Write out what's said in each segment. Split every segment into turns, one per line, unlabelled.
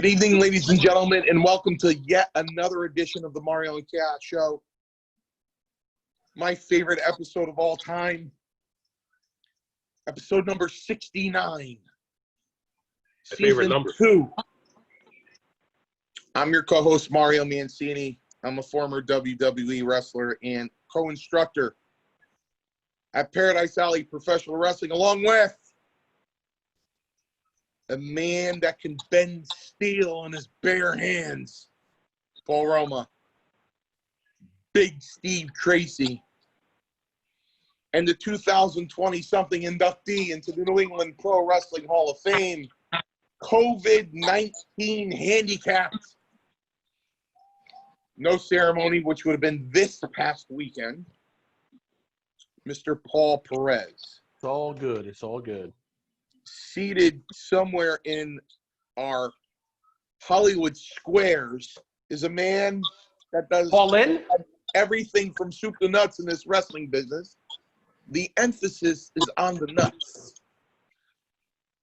Good evening, ladies and gentlemen, and welcome to yet another edition of the Mario and Chaos Show. My favorite episode of all time, episode number 69, season 2. I'm your co-host, Mario Mancini. I'm a former WWE wrestler and co-instructor at Paradise Alley Professional Wrestling, along with a man that can bend steel in his bare hands, Paul Roma, Big Steve Tracy, and the 2020-something inductee into the New England Pro Wrestling Hall of Fame, COVID-19 handicapped. No ceremony, which would have been this past weekend, Mr. Paul Perez.
It's all good. It's all good.
Seated somewhere in our Hollywood squares is a man that does everything from soup to nuts in this wrestling business. The emphasis is on the nuts.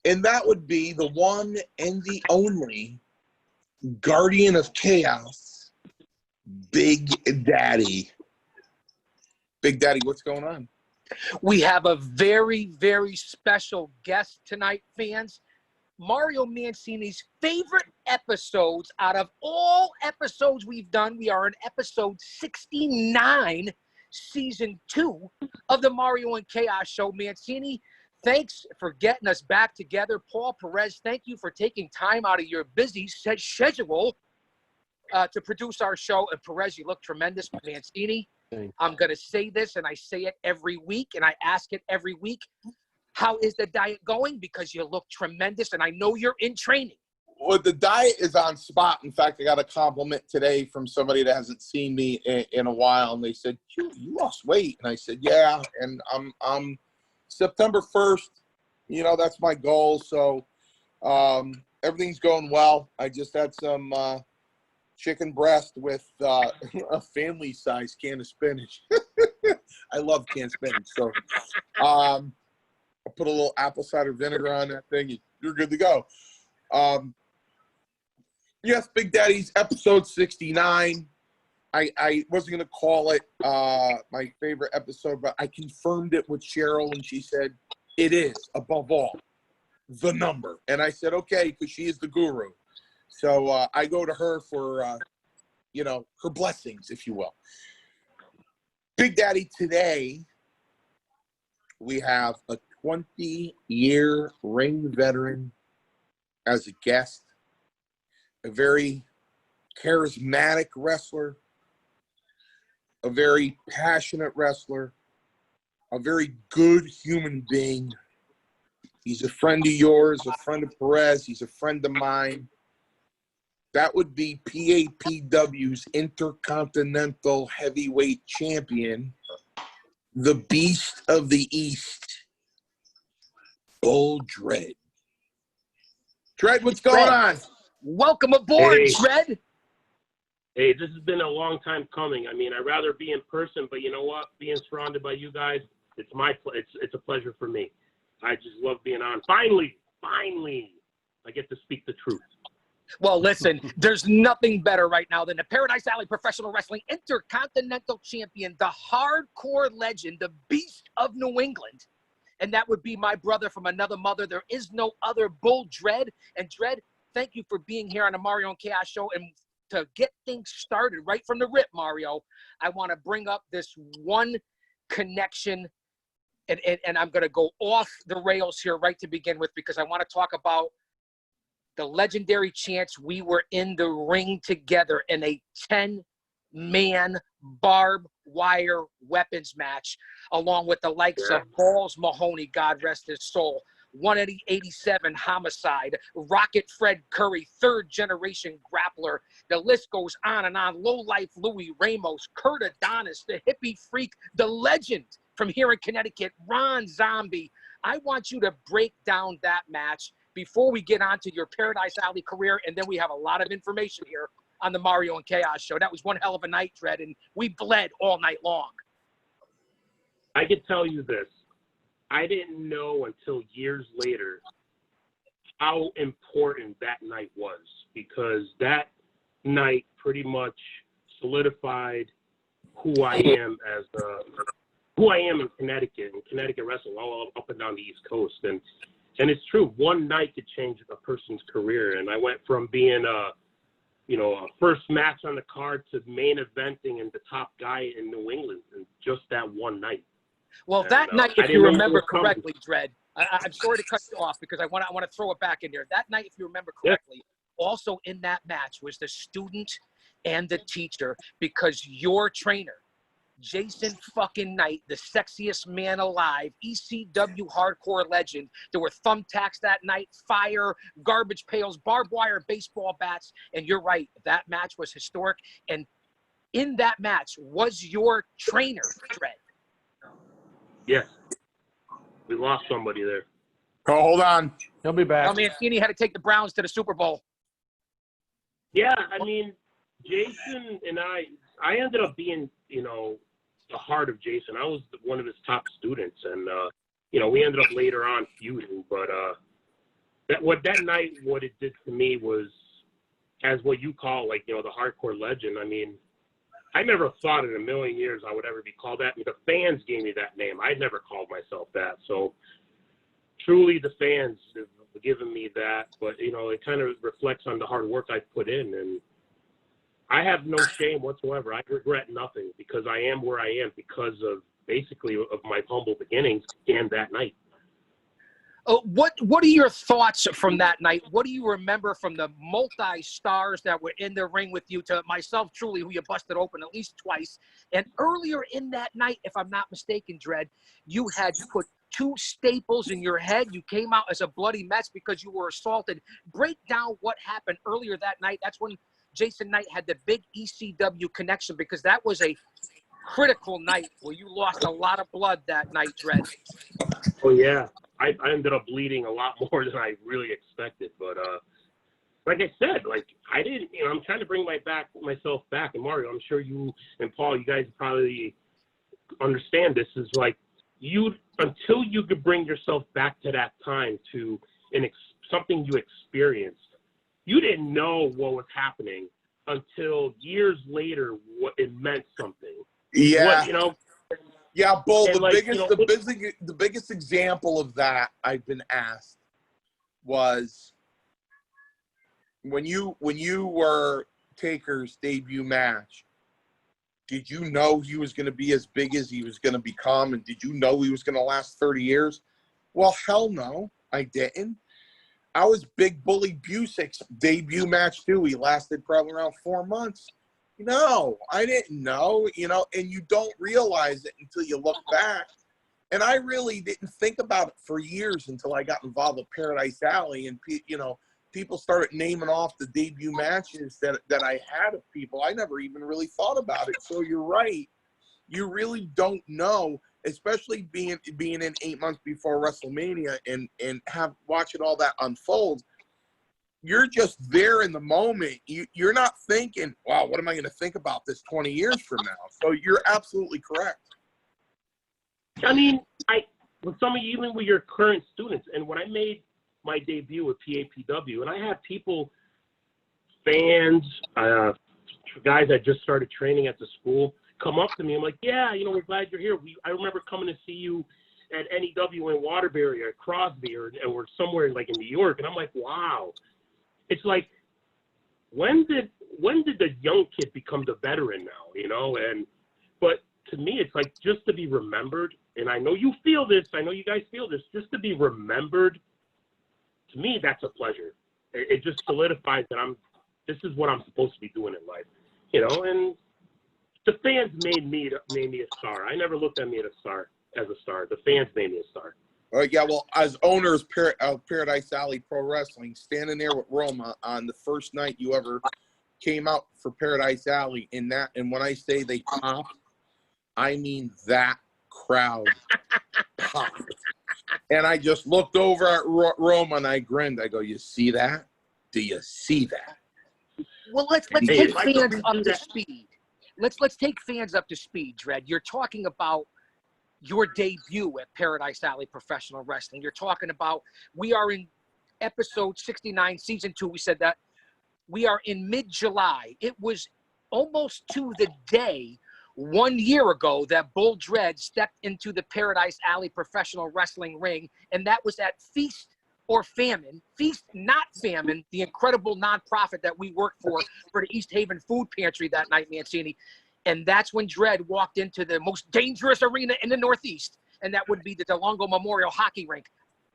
And that would be the one and the only guardian of chaos, Big Daddy. Big Daddy, what's going on?
We have a very, very special guest tonight, fans. Mario Mancini's favorite episodes out of all episodes we've done. We are in episode 69, season 2 of the Mario and Chaos Show. Mancini, thanks for getting us back together. Paul Perez, thank you for taking time out of your busy schedule to produce our show. And Perez, you look tremendous. Mancini, I'm going to say this, and I say it every week, and I ask it every week. How is the diet going? Because you look tremendous, and I know you're in training.
Well, the diet is on spot. In fact, I got a compliment today from somebody that hasn't seen me in a while, and they said, you lost weight. And I said, yeah, and I'm September 1st, you know, that's my goal. So everything's going well. I just had some chicken breast with a family-sized can of spinach. I love canned spinach. So I put a little apple cider vinegar on that thing. You're good to go. Yes, Big Daddy's episode 69. I wasn't going to call it my favorite episode, but I confirmed it with Cheryl, and she said, it is, above all, the number. And I said, okay, because she is the guru. So I go to her for, you know, her blessings, if you will. Big Daddy, today we have a 20-year ring veteran as a guest, a very charismatic wrestler, a very passionate wrestler, a very good human being. He's a friend of yours, a friend of Perez. He's a friend of mine. That would be PAPW's Intercontinental Heavyweight Champion, the Beast of the East, Bull Dredd. Dredd, what's going on?
Welcome aboard,
Hey.
Dredd.
Hey, this has been a long time coming. I mean, I'd rather be in person, but you know what? Being surrounded by you guys, it's a pleasure for me. I just love being on. Finally, I get to speak the truth.
Well, listen, there's nothing better right now than the Paradise Alley Professional Wrestling Intercontinental Champion, the hardcore legend, the Beast of New England. And that would be my brother from another mother. There is no other Bull Dredd. And Dredd, thank you for being here on the Mario and Chaos Show. And to get things started right from the rip, Mario, I want to bring up this one connection. And I'm going to go off the rails here right to begin with, because I want to talk about the legendary chance we were in the ring together in a 10-man barbed wire weapons match, along with the likes of Balls Mahoney, God rest his soul, 187 Homicide, Rocket Fred Curry, third-generation grappler. The list goes on and on. Low-life Louis Ramos, Kurt Adonis, the hippie freak, the legend from here in Connecticut, Ron Zombie. I want you to break down that match before we get on to your Paradise Alley career, and then we have a lot of information here on the Mario and Chaos Show. That was one hell of a night, Dredd, and we bled all night long.
I can tell you this. I didn't know until years later how important that night was, because that night pretty much solidified who I am as who I am in Connecticut wrestling, all up and down the East Coast. And it's true, one night could change a person's career. And I went from being a first match on the card to main eventing and the top guy in New England in just that one night.
Well,
And,
that night,
I
if
didn't
you
know it
remember
was coming.
correctly, Dredd, I'm sorry to cut you off because I want to throw it back in there. That night, if you remember correctly, also in that match was the student and the teacher, because your trainer, Jason fucking Knight, the sexiest man alive, ECW hardcore legend. There were thumbtacks that night, fire, garbage pails, barbed wire, baseball bats. And you're right, that match was historic. And in that match was your trainer, Dredd.
Yes. We lost somebody there.
Oh, hold on.
He'll be back.
Al Mancini had to take the Browns to the Super Bowl.
Yeah, I mean, Jason and I ended up being, the heart of Jason. I was one of his top students, and we ended up later on feuding. But that night, what it did to me was, as what you call the hardcore legend. I mean, I never thought in a million years I would ever be called that. I mean, the fans gave me that name. I'd never called myself that. So truly, the fans have given me that. But it kind of reflects on the hard work I put in, and I have no shame whatsoever. I regret nothing, because I am where I am because of basically of my humble beginnings and that night.
What are your thoughts from that night? What do you remember from the multi-stars that were in the ring with you, to myself, truly, who you busted open at least twice? And earlier in that night, if I'm not mistaken, Dredd, you had put 2 staples in your head. You came out as a bloody mess because you were assaulted. Break down what happened earlier that night. That's when Jason Knight had the big ECW connection, because that was a critical night where you lost a lot of blood that night, Dredd.
Oh, yeah. I ended up bleeding a lot more than I really expected. But like I said, I didn't, I'm trying to bring myself back. And Mario, I'm sure you and Paul, you guys probably understand this, is until you could bring yourself back to that time, to something you experienced, you didn't know what was happening until years later what it meant something.
Yeah. Yeah, Bull,
And
the biggest example of that I've been asked was when you were Taker's debut match, did you know he was going to be as big as he was going to become, and did you know he was going to last 30 years? Well, hell no, I didn't. I was Big Bully Busick's debut match too. He lasted probably around 4 months. No, I didn't know, and you don't realize it until you look back. And I really didn't think about it for years until I got involved with Paradise Alley, and people started naming off the debut matches that I had of people. I never even really thought about it. So you're right. You really don't know, especially being in 8 months before WrestleMania and watching all that unfold. You're just there in the moment. You're not thinking, wow, what am I going to think about this 20 years from now? So you're absolutely correct.
I mean, with some of you, even with your current students, and when I made my debut with PAPW, and I had people, fans, guys that just started training at the school, come up to me. I'm like, yeah, we're glad you're here. I remember coming to see you at NEW in Waterbury or Crosby or somewhere in New York. And I'm like, wow. It's like, when did the young kid become the veteran now, but to me, it's like, just to be remembered, and I know you feel this, I know you guys feel this, just to be remembered, to me, that's a pleasure. It just solidifies that this is what I'm supposed to be doing in life, and the fans made me a star. I never looked at me as a star. The fans made me a star.
Yeah, well, as owners of Paradise Alley Pro Wrestling, standing there with Roma on the first night you ever came out for Paradise Alley, and when I say they popped, I mean that crowd popped. And I just looked over at Roma and I grinned. I go, you see that? Do you see that?
Well, let's take fans up to speed. Let's take fans up to speed, Dredd. You're talking about your debut at Paradise Alley Professional Wrestling. You're talking about we are in episode 69, season 2, we said that we are in mid-July. It was almost to the day 1 year ago that Bull Dredd stepped into the Paradise Alley professional wrestling ring, and that was at Feast or Famine. Feast Not Famine, the incredible nonprofit that we worked for the East Haven Food Pantry that night, Mancini. And that's when Dredd walked into the most dangerous arena in the Northeast, and that would be the DeLongo Memorial Hockey Rink.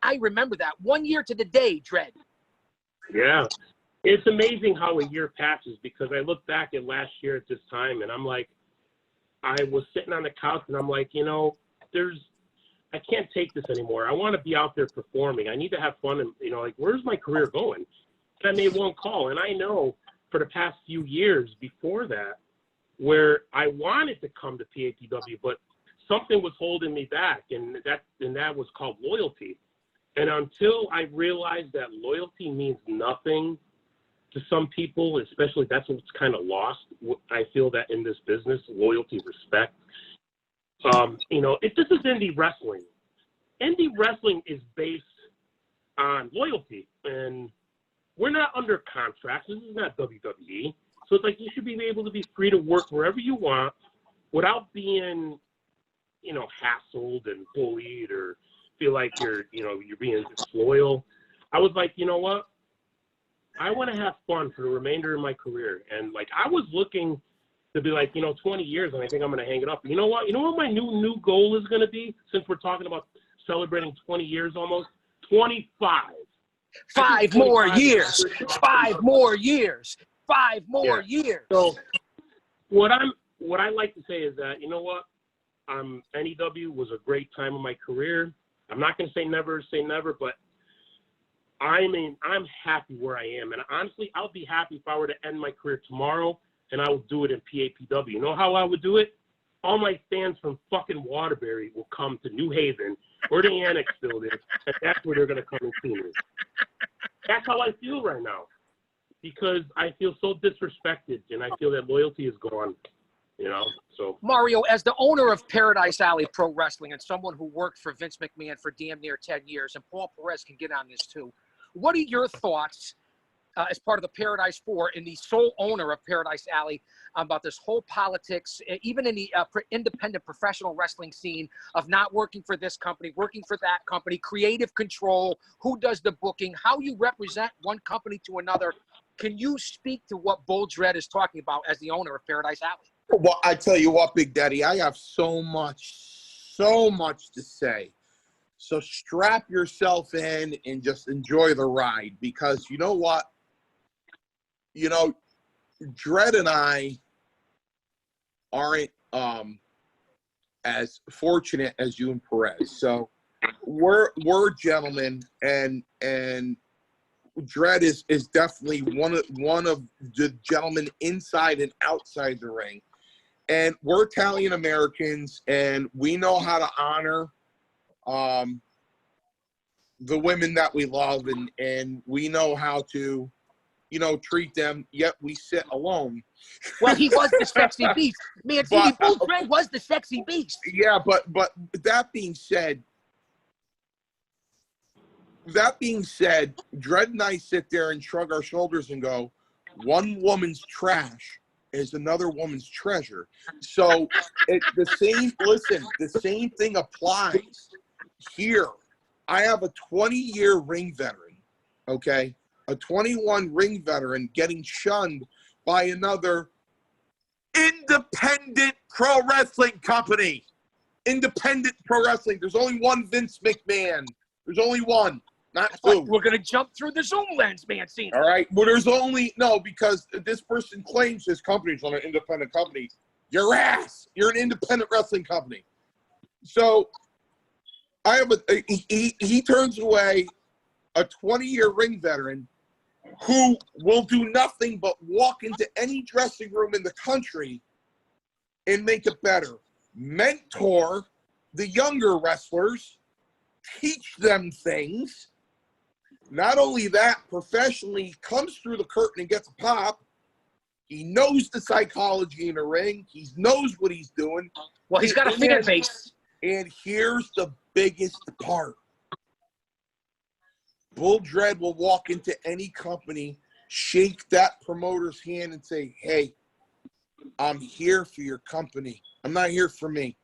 I remember that 1 year to the day, Dredd.
Yeah. It's amazing how a year passes, because I look back at last year at this time and I'm like, I was sitting on the couch and I'm like, you know, I can't take this anymore. I want to be out there performing. I need to have fun. And, you know, like, where's my career going? And I made one call. And I know for the past few years before that, where I wanted to come to PAPW, but something was holding me back. And that was called loyalty. And until I realized that loyalty means nothing to some people, especially that's what's kind of lost. I feel that in this business, loyalty, respect. You know, this is indie wrestling. Indie wrestling is based on loyalty, and we're not under contracts. This is not WWE. So it's like you should be able to be free to work wherever you want without being, you know, hassled and bullied or feel like you're being disloyal. I was like, you know what? I want to have fun for the remainder of my career. And like, I was looking to be like, you know, 20 years, and I think I'm going to hang it up. You know what? You know what my new goal is going to be, since we're talking about celebrating 20 years almost? 25.
5 more years. 5 more years. 5 more years.
So what I like to say is that, you know what? NEW was a great time of my career. I'm not going to say never, but I'm happy where I am. And honestly, I'll be happy if I were to end my career tomorrow and I would do it in PAPW. You know how I would do it? All my fans from fucking Waterbury will come to New Haven or the Annex building, and that's where they're going to come and see me. That's how I feel right now, because I feel so disrespected, and I feel that loyalty is gone, you know? So
Mario, as the owner of Paradise Alley Pro Wrestling and someone who worked for Vince McMahon for damn near 10 years, and Paul Perez can get on this too, what are your thoughts as part of the Paradise 4 and the sole owner of Paradise Alley about this whole politics, even in the independent professional wrestling scene, of not working for this company, working for that company, creative control, who does the booking, how you represent one company to another? Can you speak to what Bull Dredd is talking about as the owner of Paradise Alley?
Well, I tell you what, Big Daddy, I have so much to say. So strap yourself in and just enjoy the ride, because you know what? You know, Dredd and I aren't as fortunate as you and Perez. So we're gentlemen, and Dredd is definitely one of the gentlemen inside and outside the ring. And we're Italian Americans, and we know how to honor the women that we love, and we know how to, you know, treat them, yet we sit alone.
Well, he was the sexy beast. Man, Bull Dredd was the sexy beast.
Yeah, but that being said, Dredd and I sit there and shrug our shoulders and go, one woman's trash is another woman's treasure. So the same thing applies here. I have a 20-year ring veteran, okay? A 21 ring veteran getting shunned by another independent pro wrestling company. Independent pro wrestling. There's only one Vince McMahon. There's only one, not two.
We're going to jump through the Zoom lens, Mancini.
All right. Well, because this person claims his company's on an independent company. Your ass. You're an independent wrestling company. So I have he turns away a 20-year ring veteran who will do nothing but walk into any dressing room in the country and make it better. Mentor the younger wrestlers, teach them things. Not only that, professionally comes through the curtain and gets a pop. He knows the psychology in the ring. He knows what he's doing.
Well, he's got a fan base.
And here's the biggest part. Bull Dredd will walk into any company, shake that promoter's hand and say, hey, I'm here for your company. I'm not here for me.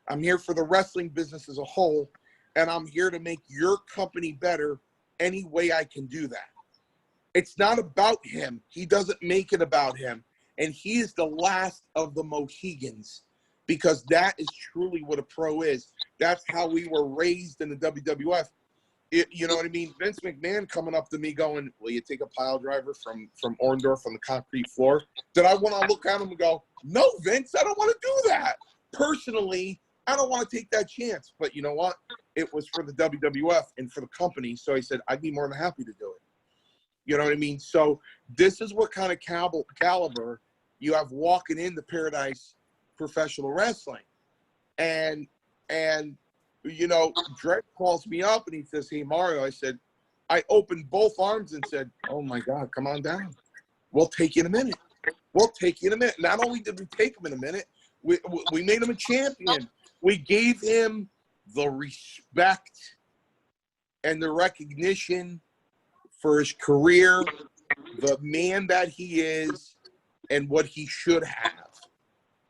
I'm here for the wrestling business as a whole, and I'm here to make your company better any way I can do that. It's not about him. He doesn't make it about him. And he is the last of the Mohegans, because that is truly what a pro is. That's how we were raised in the WWF. You know what I mean? Vince McMahon coming up to me going, will you take a pile driver from Orndorff on the concrete floor? Did I want to look at him and go, no, Vince, I don't want to do that. Personally, I don't want to take that chance. But you know what? It was for the WWF and for the company. So I said, I'd be more than happy to do it. You know what I mean? So this is what kind of caliber you have walking into Paradise Professional Wrestling. And you know, Dredd calls me up and he says, hey, Mario, I said, I opened both arms and said, oh, my God, come on down. We'll take you in a minute. We'll take you in a minute. Not only did we take him in a minute, we made him a champion. We gave him the respect and the recognition for his career, the man that he is, and what he should have.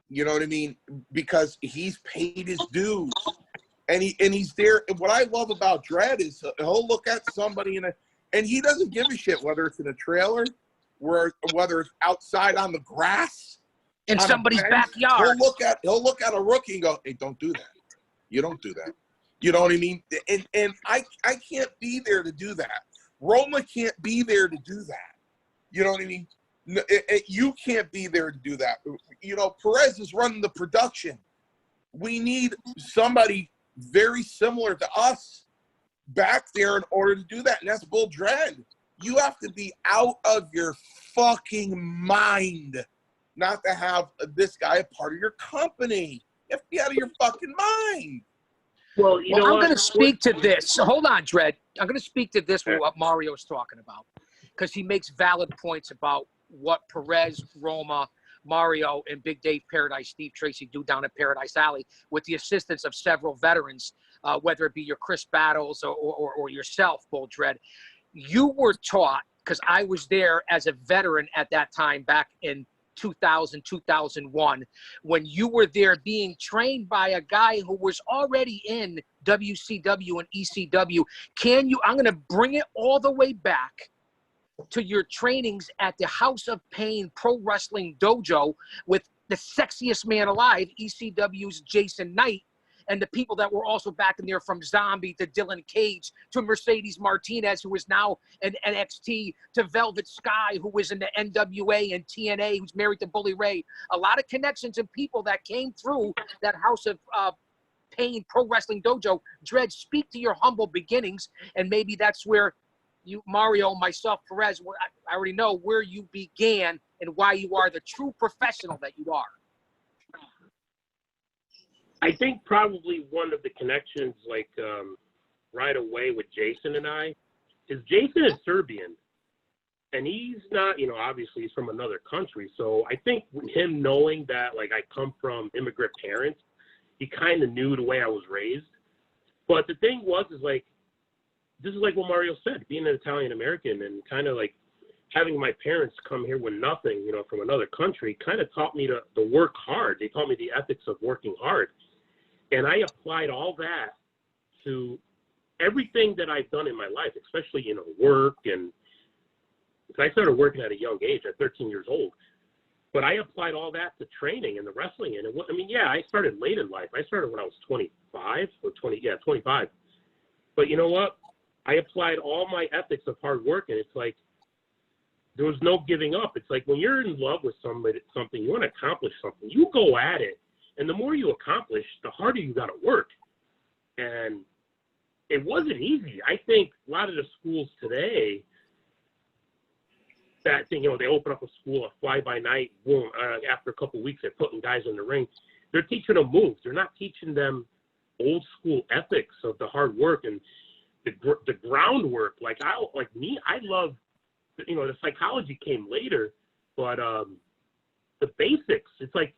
You know what I mean? Because he's paid his dues. And he's there. And what I love about Dredd is he'll look at somebody and he doesn't give a shit whether it's in a trailer, whether it's outside on the grass,
in somebody's backyard.
He'll look at a rookie and go, hey, don't do that. You don't do that. You know what I mean? And I can't be there to do that. Roma can't be there to do that. You know what I mean? You can't be there to do that. You know, Perez is running the production. We need somebody very similar to us back there in order to do that, and that's Bull Dredd. You have to be out of your fucking mind not to have this guy a part of your company. You have to be out of your fucking mind.
Well,
I'm going to speak to this. Hold on, Dredd. I'm going to speak to this, what Mario's talking about, because he makes valid points about what Perez, Roma, Mario, and Big Dave Paradise, Steve Tracy do down at Paradise Alley with the assistance of several veterans, whether it be your Chris Battles or yourself, Bull Dredd. You were taught, because I was there as a veteran at that time back in 2000, 2001, when you were there being trained by a guy who was already in WCW and ECW. I'm going to bring it all the way back to your trainings at the House of Pain Pro Wrestling Dojo with the sexiest man alive, ECW's Jason Knight, and the people that were also back in there, from Zombie to Dylan Cage to Mercedes Martinez, who is now in NXT, to Velvet Sky, who was in the NWA and TNA, who's married to Bully Ray. A lot of connections and people that came through that House of Pain Pro Wrestling Dojo. Dredd, speak to your humble beginnings, and maybe that's where you, Mario, myself, Perez, I already know where you began and why you are the true professional that you are.
I think probably one of the connections, like right away with Jason and I, is Jason is Serbian, and he's not, you know, obviously he's from another country. So I think him knowing that, like, I come from immigrant parents, he kind of knew the way I was raised. But the thing was, is like, this is like what Mario said, being an Italian American and kind of like having my parents come here with nothing, you know, from another country, kind of taught me to work hard. They taught me the ethics of working hard. And I applied all that to everything that I've done in my life, especially, you know, work. And I started working at a young age, at 13 years old. But I applied all that to training and the wrestling. And I mean, yeah, I started late in life. I started when I was 25 or 25. But you know what? I applied all my ethics of hard work, and it's like there was no giving up. It's like when you're in love with something, you want to accomplish something, you go at it. And the more you accomplish, the harder you got to work. And it wasn't easy. I think a lot of the schools today that thing, you know, they open up a school, a fly-by-night, boom, after a couple of weeks, they're putting guys in the ring. They're teaching them moves. They're not teaching them old school ethics of the hard work and the groundwork. Like I love, you know, the psychology came later, but the basics. It's like,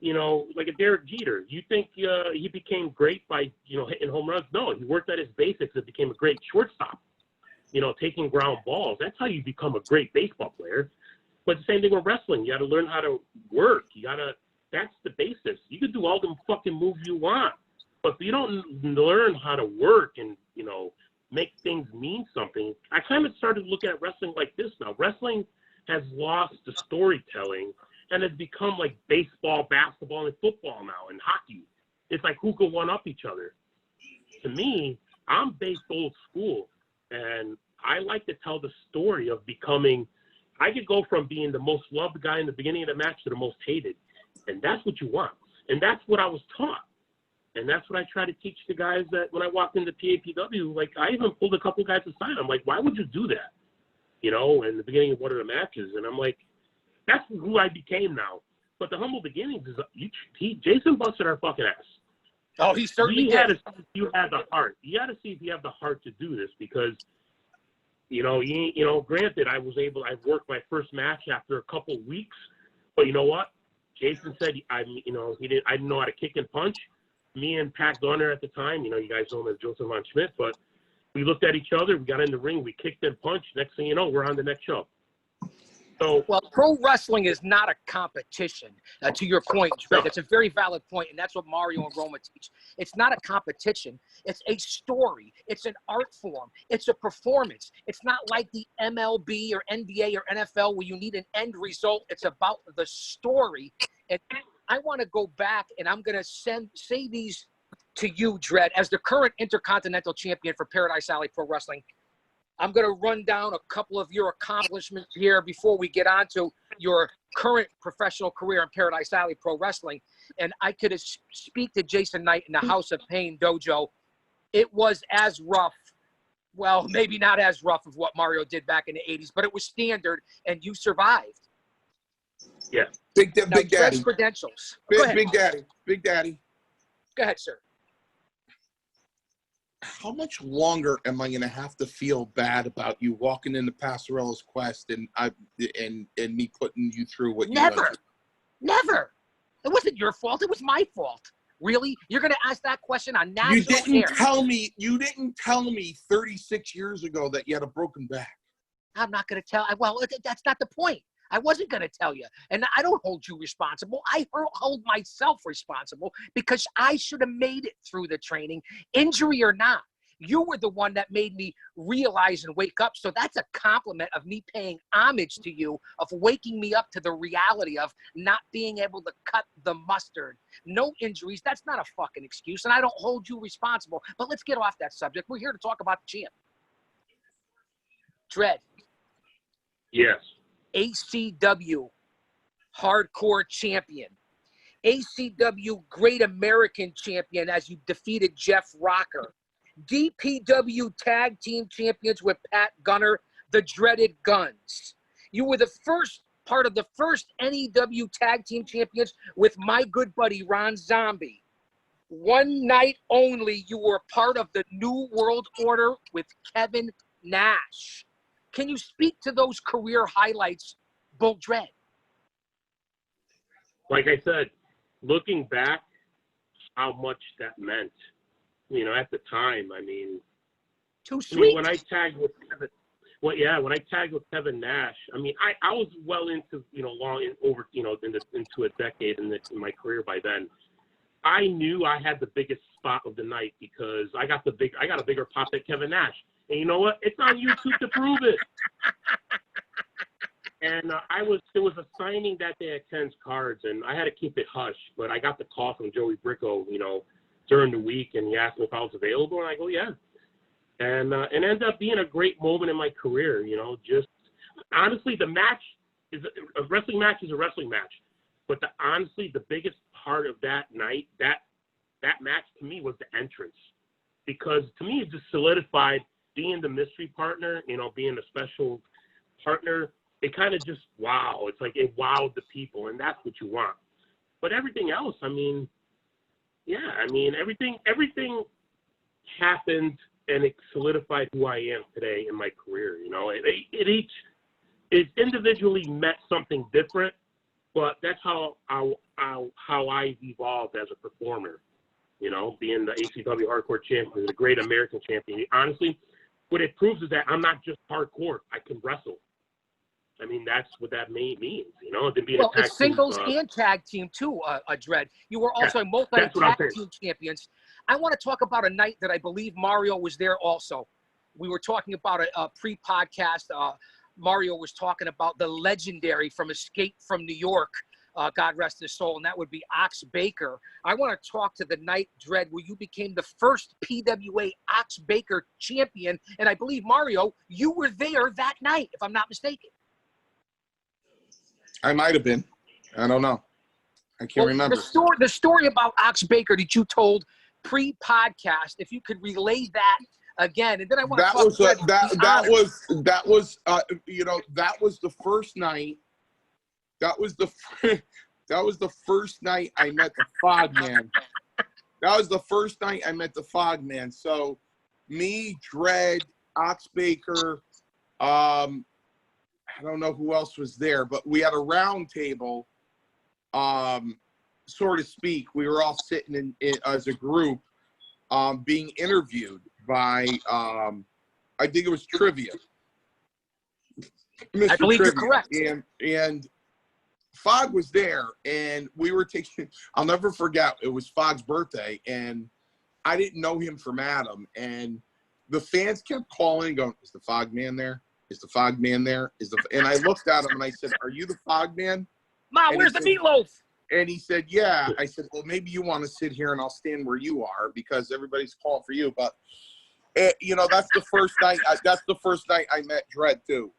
you know, like a Derek Jeter. You think he became great by, you know, hitting home runs? No, he worked at his basics and became a great shortstop. taking ground balls. That's how you become a great baseball player. But the same thing with wrestling. You got to learn how to work. That's the basis. You can do all them fucking moves you want. But if you don't learn how to work and, make things mean something, I kind of started looking at wrestling like this now. Wrestling has lost the storytelling and has become like baseball, basketball, and football now, and hockey. It's like who can one-up each other. To me, I'm based old school, and I like to tell the story of becoming – I could go from being the most loved guy in the beginning of the match to the most hated, and that's what you want. And that's what I was taught. And that's what I try to teach the guys that when I walked into PAPW, like I even pulled a couple guys aside. I'm like, why would you do that? In the beginning of one of the matches. And I'm like, that's who I became now. But the humble beginnings is Jason busted our fucking ass.
Oh, he certainly did.
Had to see if you had the heart. You had to see if you have the heart to do this because, granted, I worked my first match after a couple of weeks, but you know what? Jason said, I didn't know how to kick and punch. Me and Pat Gunner at the time, you guys know him as Joseph Von Schmidt, but we looked at each other, we got in the ring, we kicked and punched. Next thing you know, we're on the next show. So,
well, pro wrestling is not a competition. To your point, Dredd, that's a very valid point, and that's what Mario and Roma teach. It's not a competition. It's a story. It's an art form. It's a performance. It's not like the MLB or NBA or NFL where you need an end result. It's about the story. And I want to go back, and I'm going to say these to you, Dredd, as the current Intercontinental Champion for Paradise Alley Pro Wrestling. I'm going to run down a couple of your accomplishments here before we get on to your current professional career in Paradise Alley Pro Wrestling. And I could speak to Jason Knight in the House of Pain dojo. It was as rough. Well, maybe not as rough as what Mario did back in the 80s, but it was standard, and you survived.
Yeah.
Big Daddy.
Credentials.
Big Daddy.
Go ahead, sir.
How much longer am I going to have to feel bad about you walking into Passarella's Quest and me putting you through what you went through?
Never. It wasn't your fault. It was my fault. Really? You're going to ask that question on national air?
You didn't tell me 36 years ago that you had a broken back.
I'm not going to tell. Well, that's not the point. I wasn't going to tell you. And I don't hold you responsible. I hold myself responsible because I should have made it through the training, injury or not. You were the one that made me realize and wake up. So that's a compliment of me paying homage to you, of waking me up to the reality of not being able to cut the mustard. No injuries. That's not a fucking excuse. And I don't hold you responsible. But let's get off that subject. We're here to talk about the champ. Dredd.
Yes.
ACW Hardcore Champion, ACW Great American Champion as you defeated Jeff Rocker, DPW Tag Team Champions with Pat Gunner, the Dreaded Guns. You were the first part of the first NEW Tag Team Champions with my good buddy Ron Zombie. One night only, you were part of the New World Order with Kevin Nash. Can you speak to those career highlights, Bull Dredd?
Like I said, looking back, how much that meant, at the time. I mean,
too sweet.
When I tagged with Kevin, when I tagged with Kevin Nash, I mean, I was well into, into a decade in my career by then. I knew I had the biggest spot of the night because I got a bigger pop than Kevin Nash. And you know what? It's on YouTube to prove it. And there was a signing that day at Ken's Cards, and I had to keep it hush. But I got the call from Joey Bricco, during the week, and he asked me if I was available, and I go, yeah. And it ended up being a great moment in my career. Just honestly, a wrestling match is a wrestling match. But honestly, the biggest part of that night, that match to me was the entrance, because to me it just solidified being the mystery partner, being a special partner. It kind of just, wow. It's like it wowed the people, and that's what you want. But everything else, everything happened, and it solidified who I am today in my career. It individually meant something different, but that's how I evolved as a performer. Being the ACW Hardcore Champion, the Great American Champion. Honestly, what it proves is that I'm not just hardcore. I can wrestle. I mean, that's what that means, you know. Than being
Well,
a tag
it's singles
team,
and tag team too, Dredd. You were also
that's what I'm
multi-tag
saying.
team champions. I want to talk about a night that I believe Mario was there also. We were talking about a pre-podcast. Mario was talking about the legendary from Escape from New York, God rest his soul, and that would be Ox Baker. I want to talk to the night, Dredd, where you became the first PWA Ox Baker champion, and I believe, Mario, you were there that night, if I'm not mistaken.
I might have been. I don't know. I can't remember.
The story about Ox Baker that you told pre-podcast, if you could relay that again, and then I want to talk
that was the first night. That was the first night I met the Fogman. That was the first night I met the Fogman. So me, Dredd, Ox Baker, I don't know who else was there, but we had a round table, so to speak. We were all sitting in as a group, being interviewed by, I think it was Trivia. Mr.
I believe
Trivia.
you're correct.
And Fog was there, and we were taking, I'll never forget, it was Fog's birthday, and I didn't know him from Adam, and the fans kept calling, going, is the Fog Man there? Is the Fog Man there? And I looked at him and I said, are you the Fog Man?
Ma, where's the meatloaf?
And he said, yeah. I said, well, maybe you want to sit here and I'll stand where you are because everybody's calling for you. But, you know, that's the first night. That's the first night I met Dredd too.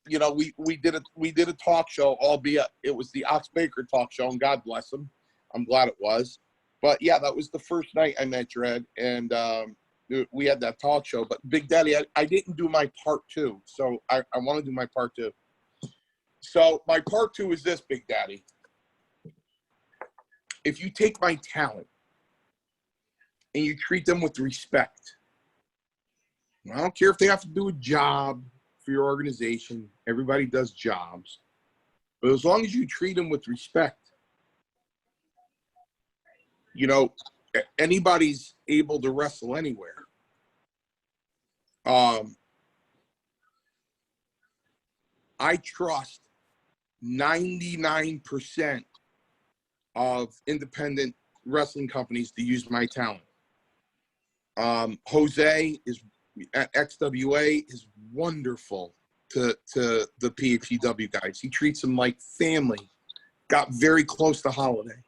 You know, we did a talk show, albeit it was the Ox Baker talk show, and God bless him. I'm glad it was. But yeah, that was the first night I met Dredd, and we had that talk show. But Big Daddy, I didn't do my part two, so I want to do my part two. So my part two is this, Big Daddy. If you take my talent and you treat them with respect, I don't care if they have to do a job for your organization. Everybody does jobs. But as long as you treat them with respect, you know, anybody's able to wrestle anywhere. I trust 99% of independent wrestling companies to use my talent. Jose is at XWA is wonderful to the PAPW guys. He treats them like family. Got very close to Holiday.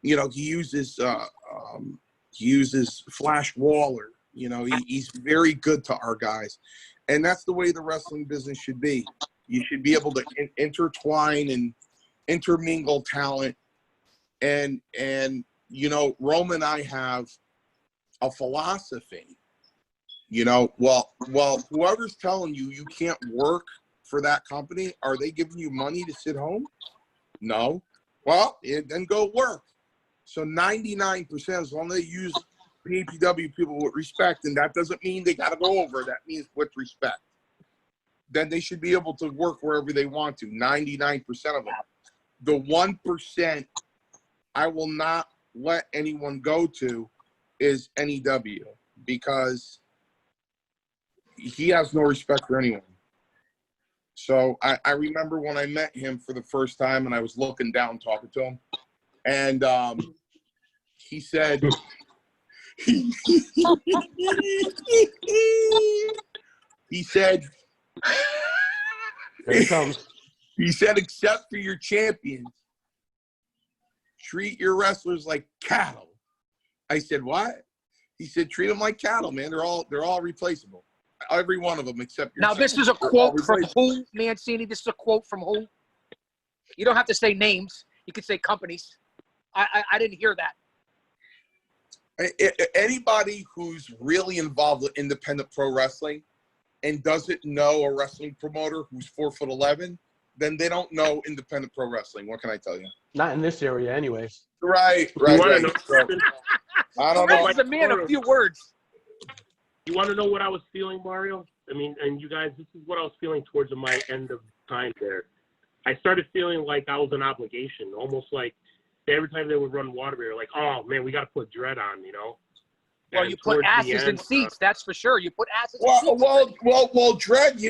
You know, he uses Flash Waller. You know, he's very good to our guys. And that's the way the wrestling business should be. You should be able to intertwine and intermingle talent. And you know, Rome and I have a philosophy. You know, well, whoever's telling you you can't work for that company, are they giving you money to sit home? No. Well, then go work. So 99%, as long as they use PAPW people with respect, and that doesn't mean they got to go over. That means with respect. Then they should be able to work wherever they want to. 99% of them. The 1% I will not let anyone go to is NEW, because he has no respect for anyone. So I remember when I met him for the first time, and I was looking down talking to him, and he said, he said,
Here it comes.
He said, except for your champions, treat your wrestlers like cattle. I said, what? He said, treat them like cattle, man. They're all replaceable. Every one of them except your.
Now, this is a quote from who, Mancini? This is a quote from who? You don't have to say names. You could say companies. I didn't hear that.
Anybody who's really involved with independent pro wrestling and doesn't know a wrestling promoter who's 4'11", then they don't know independent pro wrestling. What can I tell you?
Not in this area, anyways.
Right.
You want to know
So, I don't know.
He's a man of few words.
You want to know what I was feeling, Mario? I mean, and you guys, this is what I was feeling towards my end of time there. I started feeling like I was an obligation, almost like every time they would run water, they were like, oh, man, we got to put Dredd on, you know?
Well,
And
you put
towards the
asses in
end,
seats, that's for sure. You put asses in seats.
Well, Dredd,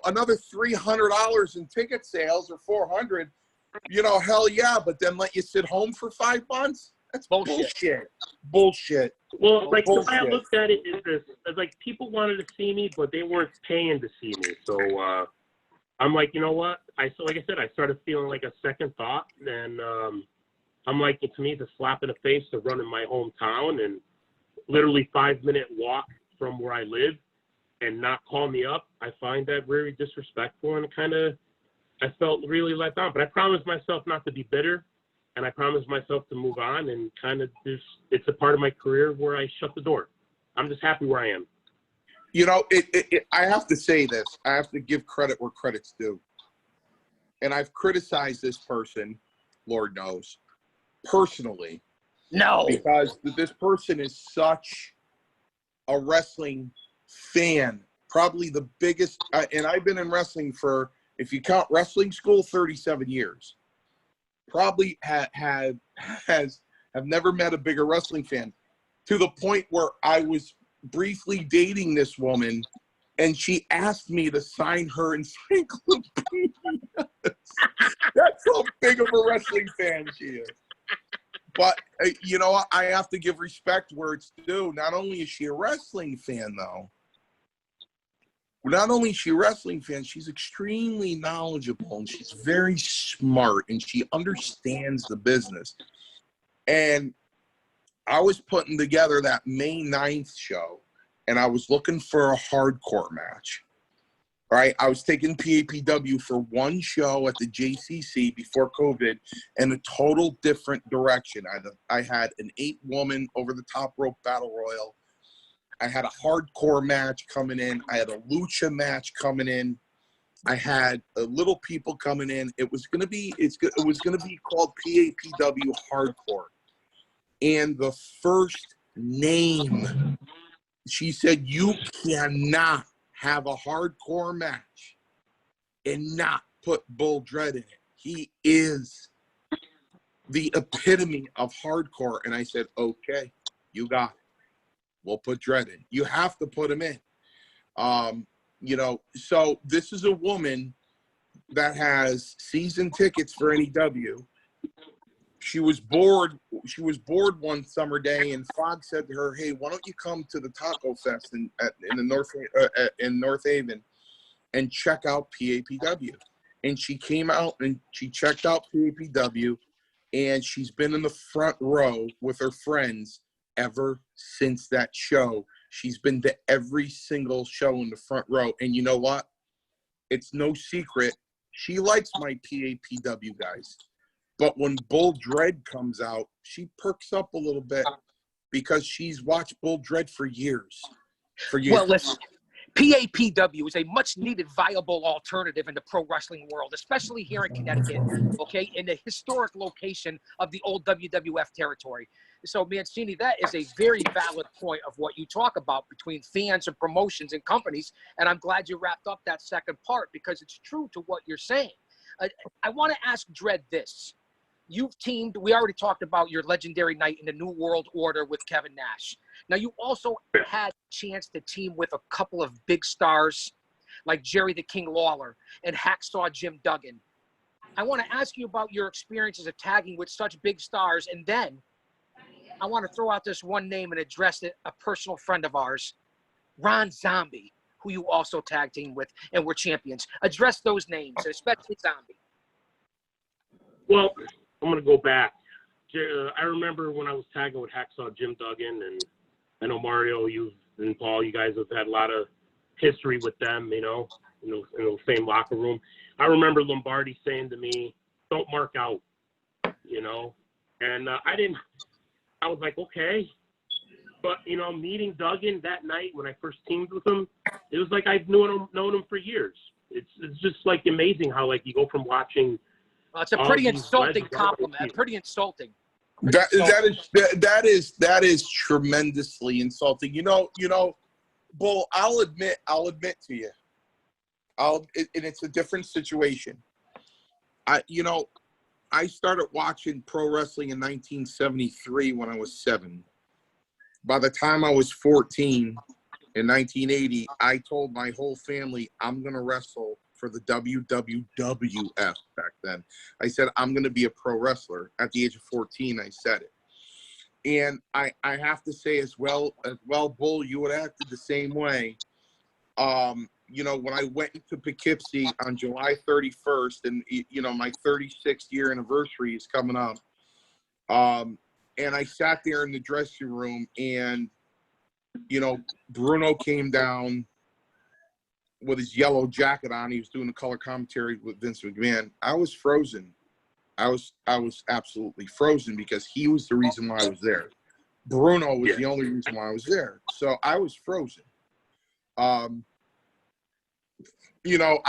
another $300 in ticket sales or $400, hell yeah, but then let you sit home for 5 months? That's bullshit. Bullshit.
Well, like the
Bullshit.
way I looked at it is this: it's like people wanted to see me, but they weren't paying to see me. So I'm like, you know what? Like I said, I started feeling like a second thought, and I'm like, to me, it's a slap in the face to run in my hometown and literally 5-minute walk from where I live and not call me up. I find that very disrespectful, and I felt really let down. But I promised myself not to be bitter, and I promised myself to move on, and it's a part of my career where I shut the door. I'm just happy where I am.
I have to say this. I have to give credit where credit's due. And I've criticized this person, Lord knows, personally.
No.
Because this person is such a wrestling fan. Probably the biggest, and I've been in wrestling for, if you count wrestling school, 37 years. Probably have never met a bigger wrestling fan, to the point where I was briefly dating this woman, and she asked me to sign her encyclopedia. That's how big of a wrestling fan she is. But, I have to give respect where it's due. Not only is she a wrestling fan, though, she's extremely knowledgeable, and she's very smart, and she understands the business. And I was putting together that May 9th show, and I was looking for a hardcore match. Right, I was taking PAPW for one show at the JCC before COVID, in a total different direction. I had an 8-woman over the top rope battle royal. I had a hardcore match coming in. I had a lucha match coming in. I had little people coming in. It was gonna be called PAPW Hardcore. And the first name, she said, you cannot have a hardcore match and not put Bull Dredd in it. He is the epitome of hardcore. And I said, okay, you got it. We'll put Dredd in. You have to put him in. So this is a woman that has season tickets for NEW. She was bored one summer day, and Fogg said to her, "Hey, why don't you come to the Taco Fest in North Haven and check out PAPW?" And she came out and she checked out PAPW, and she's been in the front row with her friends ever since that show. She's been to every single show in the front row, and you know what? It's no secret. She likes my PAPW guys. But when Bull Dredd comes out, she perks up a little bit because she's watched Bull Dredd for years.
Well, listen, PAPW is a much-needed, viable alternative in the pro wrestling world, especially here in Connecticut, okay, in the historic location of the old WWF territory. So, Mancini, that is a very valid point of what you talk about between fans and promotions and companies, and I'm glad you wrapped up that second part because it's true to what you're saying. I want to ask Dredd this. You've teamed, we already talked about your legendary night in the New World Order with Kevin Nash. Now, you also had a chance to team with a couple of big stars like Jerry the King Lawler and Hacksaw Jim Duggan. I want to ask you about your experiences of tagging with such big stars, and then I want to throw out this one name and address it, a personal friend of ours, Ron Zombie, who you also tag team with and were champions. Address those names, especially Zombie.
Well, I'm going to go back. I remember when I was tagging with Hacksaw Jim Duggan, and I know Mario, you and Paul, you guys have had a lot of history with them, in the same locker room. I remember Lombardi saying to me, "Don't mark out," and I was like, okay. But, meeting Duggan that night when I first teamed with him, it was like I've known him for years. It's just like amazing how you go from watching.
It's a pretty insulting compliment. Pretty insulting.
That is tremendously insulting. Bull, I'll admit to you. And it's a different situation. I started watching pro wrestling in 1973 when I was 7. by the time I was 14 in 1980, I told my whole family I'm going to wrestle for the WWF back then. I said, I'm going to be a pro wrestler. At the age of 14, I said it. And I have to say as well, Bull, you would have acted the same way. You know, when I went to Poughkeepsie on July 31st, and, you know, my 36th year anniversary is coming up. And I sat there in the dressing room, and, you know, Bruno came down with his yellow jacket on. He was doing the color commentary with Vince McMahon. I was frozen. I was absolutely frozen because he was the reason why I was there. Bruno was the only reason why I was there. So I was frozen. You know,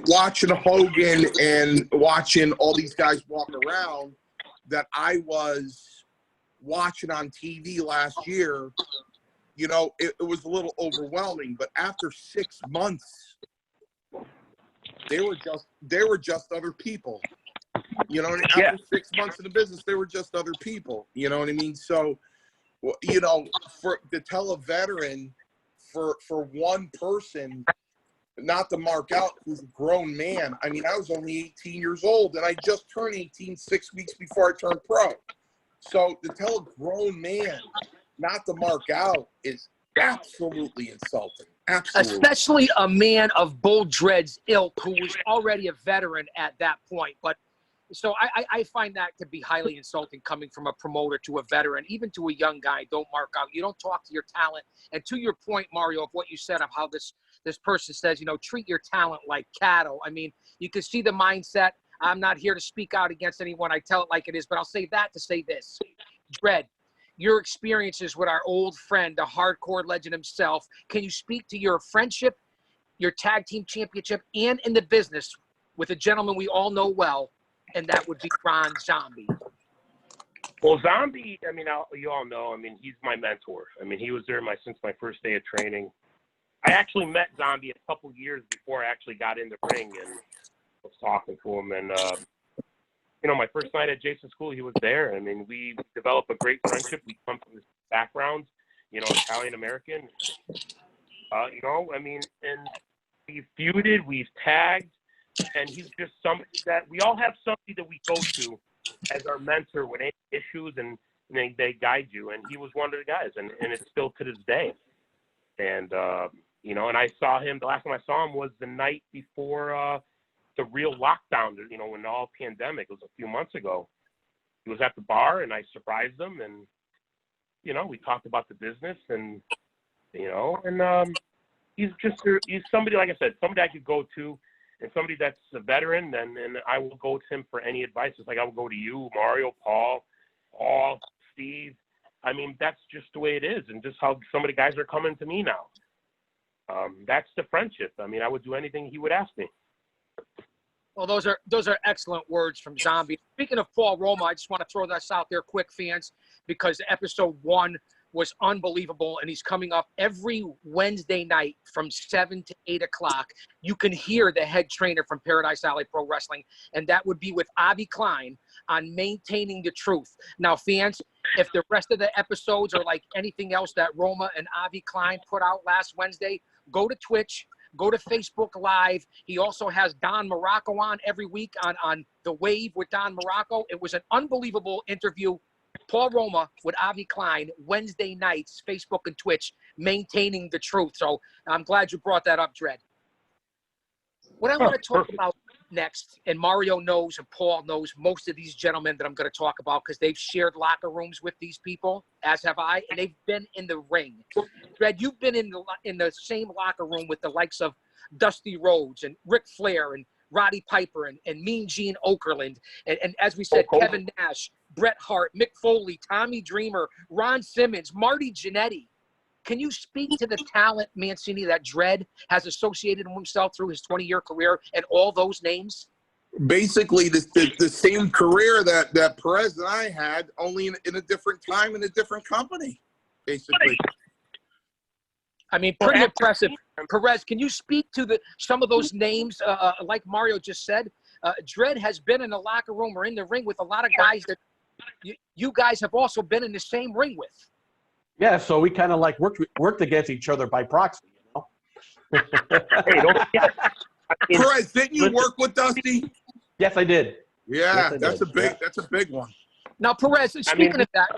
watching Hogan and watching all these guys walk around that I was watching on TV last year, you know, it was a little overwhelming. But after 6 months, they were just other people. You know, after 6 months in the business, they were just other people. You know what I mean? So, you know, to tell a veteran, for one person not to mark out who's a grown man. I mean, I was only 18 years old, and I just turned 18 6 weeks before I turned pro. So to tell a grown man not to mark out is absolutely insulting. Absolutely.
Especially a man of Bull Dredd's ilk who was already a veteran at that point. But so I find that to be highly insulting coming from a promoter to a veteran, even to a young guy. Don't mark out. You don't talk to your talent. And to your point, Mario, of what you said of how this person says, you know, treat your talent like cattle. I mean, you can see the mindset. I'm not here to speak out against anyone. I tell it like it is. But I'll say that to say this. Dredd, your experiences with our old friend, the hardcore legend himself, can you speak to your friendship, your tag team championship, and in the business with a gentleman we all know well, and that would be Ron Zombie?
Well, Zombie, I mean, you all know, I mean, he's my mentor. I mean, he was there since my first day of training. I actually met Zombie a couple years before I actually got in the ring and was talking to him. And, you know, my first night at Jason's school, he was there. I mean, we developed a great friendship. We come from this background, you know, Italian-American. You know, I mean, and we've feuded, we've tagged. And he's just somebody that we all have somebody that we go to as our mentor with any issues, and they guide you. And he was one of the guys, and it's still to this day. And, you know, and I saw him, the last time I saw him was the night before the real lockdown, you know, when all pandemic, it was a few months ago. He was at the bar, and I surprised him, and, you know, we talked about the business, and, you know, and he's somebody, like I said, somebody I could go to. And somebody that's a veteran, and I will go to him for any advice. It's like I will go to you, Mario, Paul, Steve. I mean, that's just the way it is, and just how some of the guys are coming to me now. That's the friendship. I mean, I would do anything he would ask me.
Well, those are excellent words from Zombie. Speaking of Paul Roma, I just want to throw this out there quick, fans, because episode 1 was unbelievable, and he's coming up every Wednesday night from 7 to 8 o'clock. You can hear the head trainer from Paradise Alley Pro Wrestling, and that would be with Avi Klein on Maintaining the Truth. Now, fans, if the rest of the episodes are like anything else that Roma and Avi Klein put out last Wednesday, go to Twitch, go to Facebook Live. He also has Don Morocco on every week on The Wave with Don Morocco. It was an unbelievable interview. Paul Roma with Avi Klein, Wednesday nights, Facebook and Twitch, Maintaining the Truth. So I'm glad you brought that up, Dredd. What I want to talk about next, and Mario knows and Paul knows most of these gentlemen that I'm going to talk about because they've shared locker rooms with these people, as have I, and they've been in the ring. Dredd, you've been in the same locker room with the likes of Dusty Rhodes and Ric Flair and Roddy Piper and Mean Gene Okerlund, and as we said, Kevin Nash, Bret Hart, Mick Foley, Tommy Dreamer, Ron Simmons, Marty Jannetty. Can you speak to the talent, Mancini, that Dredd has associated himself through his 20-year career and all those names?
Basically, the same career that Perez and I had, only in a different time in a different company, basically.
I mean, pretty impressive. Perez, can you speak to some of those names, like Mario just said? Dredd has been in the locker room or in the ring with a lot of guys that you guys have also been in the same ring with.
Yeah, so we kind of like worked against each other by proxy, you know.
Hey, don't forget.
Perez, didn't you work with Dusty?
Yes, I did.
Yeah,
Yes, I
that's
did.
that's a big one.
Now, Perez, speaking of that,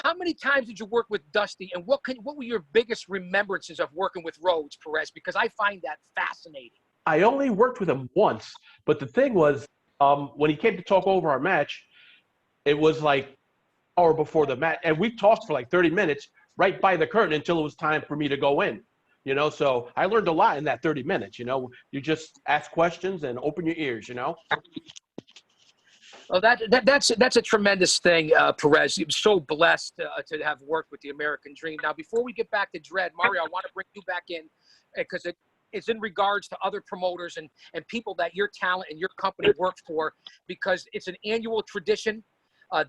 how many times did you work with Dusty, and what were your biggest remembrances of working with Rhodes, Perez? Because I find that fascinating.
I only worked with him once, but the thing was, when he came to talk over our match, it was like an hour before the match, and we talked for like 30 minutes right by the curtain until it was time for me to go in. You know, so I learned a lot in that 30 minutes. You know, you just ask questions and open your ears. You know.
Well, that's a tremendous thing, Perez. You're so blessed to have worked with the American Dream. Now, before we get back to Dredd, Mario, I want to bring you back in because it's in regards to other promoters and people that your talent and your company worked for, because it's an annual tradition.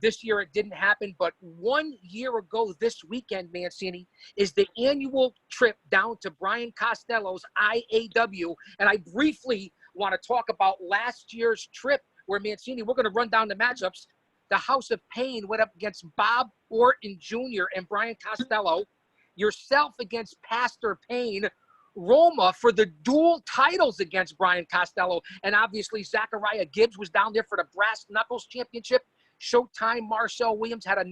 This year it didn't happen, but 1 year ago this weekend, Mancini, is the annual trip down to Brian Costello's IAW. And I briefly want to talk about last year's trip where Mancini, we're going to run down the matchups. The House of Pain went up against Bob Orton Jr. and Brian Costello. Yourself against Pastor Payne. Roma for the dual titles against Brian Costello. And obviously Zachariah Gibbs was down there for the Brass Knuckles Championship. Showtime Marcel Williams had a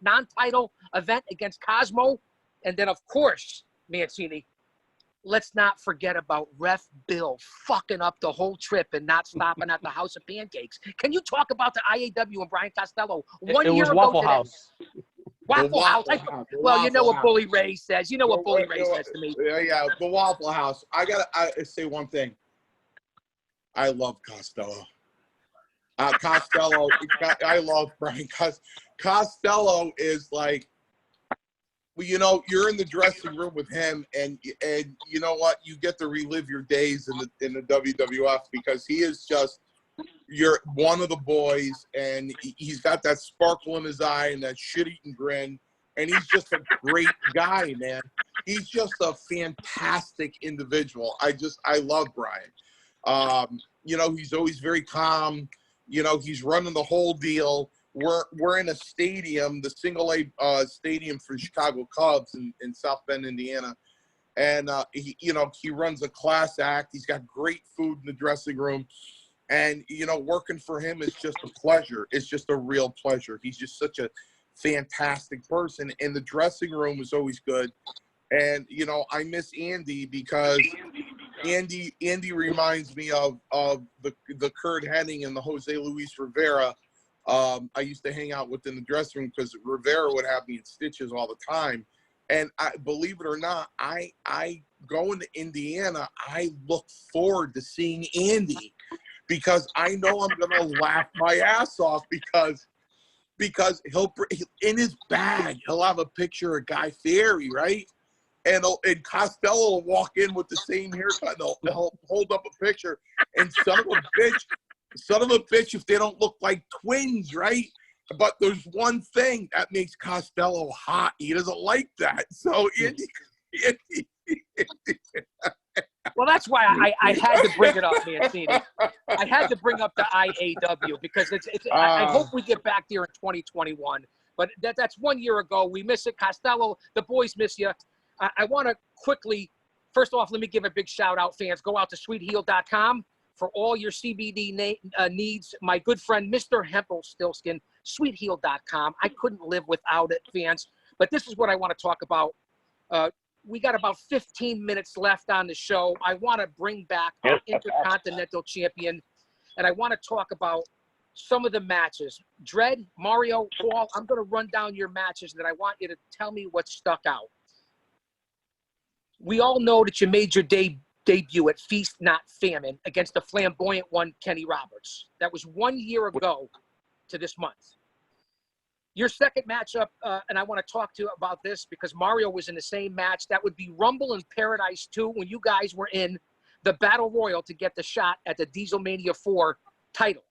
non-title event against Cosmo. And then, of course, Mancini, let's not forget about Ref Bill fucking up the whole trip and not stopping at the House of Pancakes. Can you talk about the IAW and Brian Costello?
It was Waffle House.
Waffle House. Well, you know what Bully Ray says. You know what Bully Ray says to me.
Yeah, the Waffle House. I say one thing. I love Costello. Costello, I love Brian Costello is like, well, you know, you're in the dressing room with him, and you know what? You get to relive your days in the WWF because he is just you're one of the boys, and he's got that sparkle in his eye and that shit-eating grin, and he's just a great guy, man. He's just a fantastic individual. I love Brian. You know, he's always very calm. You know, he's running the whole deal. We're in a stadium, the single A stadium for Chicago Cubs in South Bend, Indiana. And, he runs a class act. He's got great food in the dressing room. And, you know, working for him is just a pleasure. It's just a real pleasure. He's just such a fantastic person. And the dressing room is always good. And, you know, I miss Andy because Andy reminds me of the Kurt Hennig and the Jose Luis Rivera. I used to hang out within the dressing room because Rivera would have me in stitches all the time. And believe it or not, I going to Indiana, I look forward to seeing Andy because I know I'm going to laugh my ass off because he'll in his bag, he'll have a picture of Guy Fieri, right? And Costello will walk in with the same haircut. They'll hold up a picture, and son of a bitch, if they don't look like twins, right? But there's one thing that makes Costello hot. He doesn't like that. So,
well, that's why I had to bring it up, Mancini. I had to bring up the IAW because I hope we get back there in 2021. But that's 1 year ago. We miss it. Costello, the boys miss you. I want to quickly, first off, let me give a big shout out, fans. Go out to sweetheal.com for all your CBD needs. My good friend, Mr. Hempel-Stilskin, sweetheal.com. I couldn't live without it, fans. But this is what I want to talk about. We got about 15 minutes left on the show. I want to bring back our Intercontinental Champion, and I want to talk about some of the matches. Dredd, Mario, Paul, I'm going to run down your matches, and I want you to tell me what stuck out. We all know that you made your debut at Feast Not Famine against the flamboyant one, Kenny Roberts. That was 1 year ago to this month. Your second matchup, and I want to talk to you about this because Mario was in the same match. That would be Rumble in Paradise 2 when you guys were in the Battle Royal to get the shot at the Dieselmania 4 title.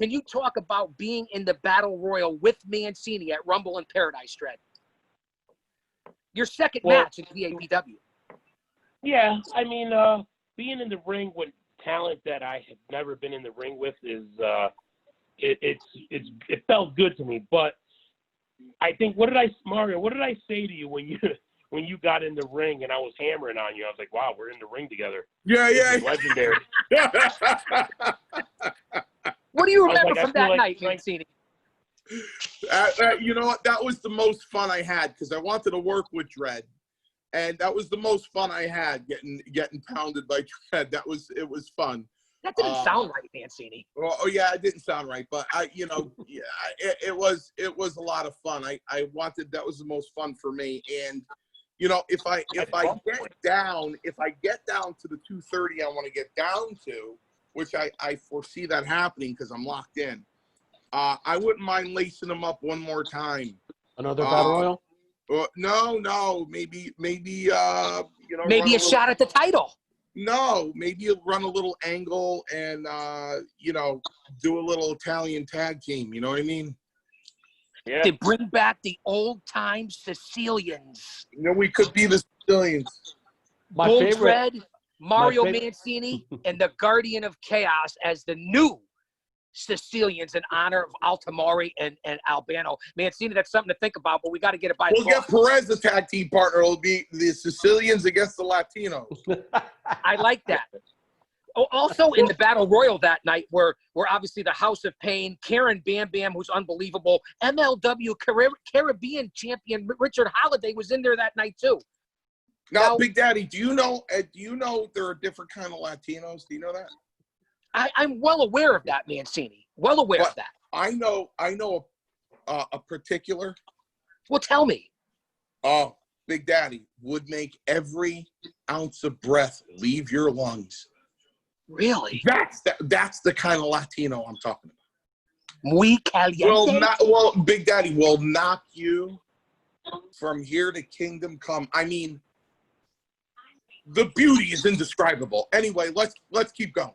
Can you talk about being in the Battle Royal with Mancini at Rumble in Paradise, Dredd? Your second match in PAPW.
Yeah, I mean, being in the ring with talent that I have never been in the ring with is it felt good to me. But I think, Mario, what did I say to you when you got in the ring and I was hammering on you? I was like, wow, we're in the ring together.
Yeah.
This is legendary.
What do you remember
like,
from that night, Mancini?
You know what? That was the most fun I had because I wanted to work with Dredd, and that was the most fun I had getting pounded by Dredd. It was fun.
That didn't sound right, Mancini.
Oh yeah, it didn't sound right, but it was a lot of fun. I wanted, that was the most fun for me, and if I get down to the 230 I want to get down to, which I foresee that happening because I'm locked in. I wouldn't mind lacing them up one more time.
Another battle royal?
No, maybe
maybe a shot at the title.
No, maybe you'll run a little angle and do a little Italian tag team. You know what I mean?
Yeah.
To bring back the old time Sicilians.
We could be the Sicilians.
Bull Dredd, Mario Mancini, and the Guardian of Chaos as the new Sicilians in honor of Altamari and Albano. Mancini, that's something to think about, but we got to get it by the
We'll get Perez the tag team partner. It'll be the Sicilians against the Latinos.
I like that. Also in the Battle Royal that night were obviously the House of Pain, Karen Bam Bam, who's unbelievable, MLW Caribbean champion Richard Holiday was in there that night too.
Now, Big Daddy, do you know there are different kind of Latinos? Do you know that?
I'm well aware of that, Mancini. Well aware of that.
I know a particular.
Well, tell me.
Oh, Big Daddy would make every ounce of breath leave your lungs.
Really?
That's the kind of Latino I'm talking about.
Muy caliente.
Well, Big Daddy will knock you from here to kingdom come. I mean, the beauty is indescribable. Anyway, let's keep going.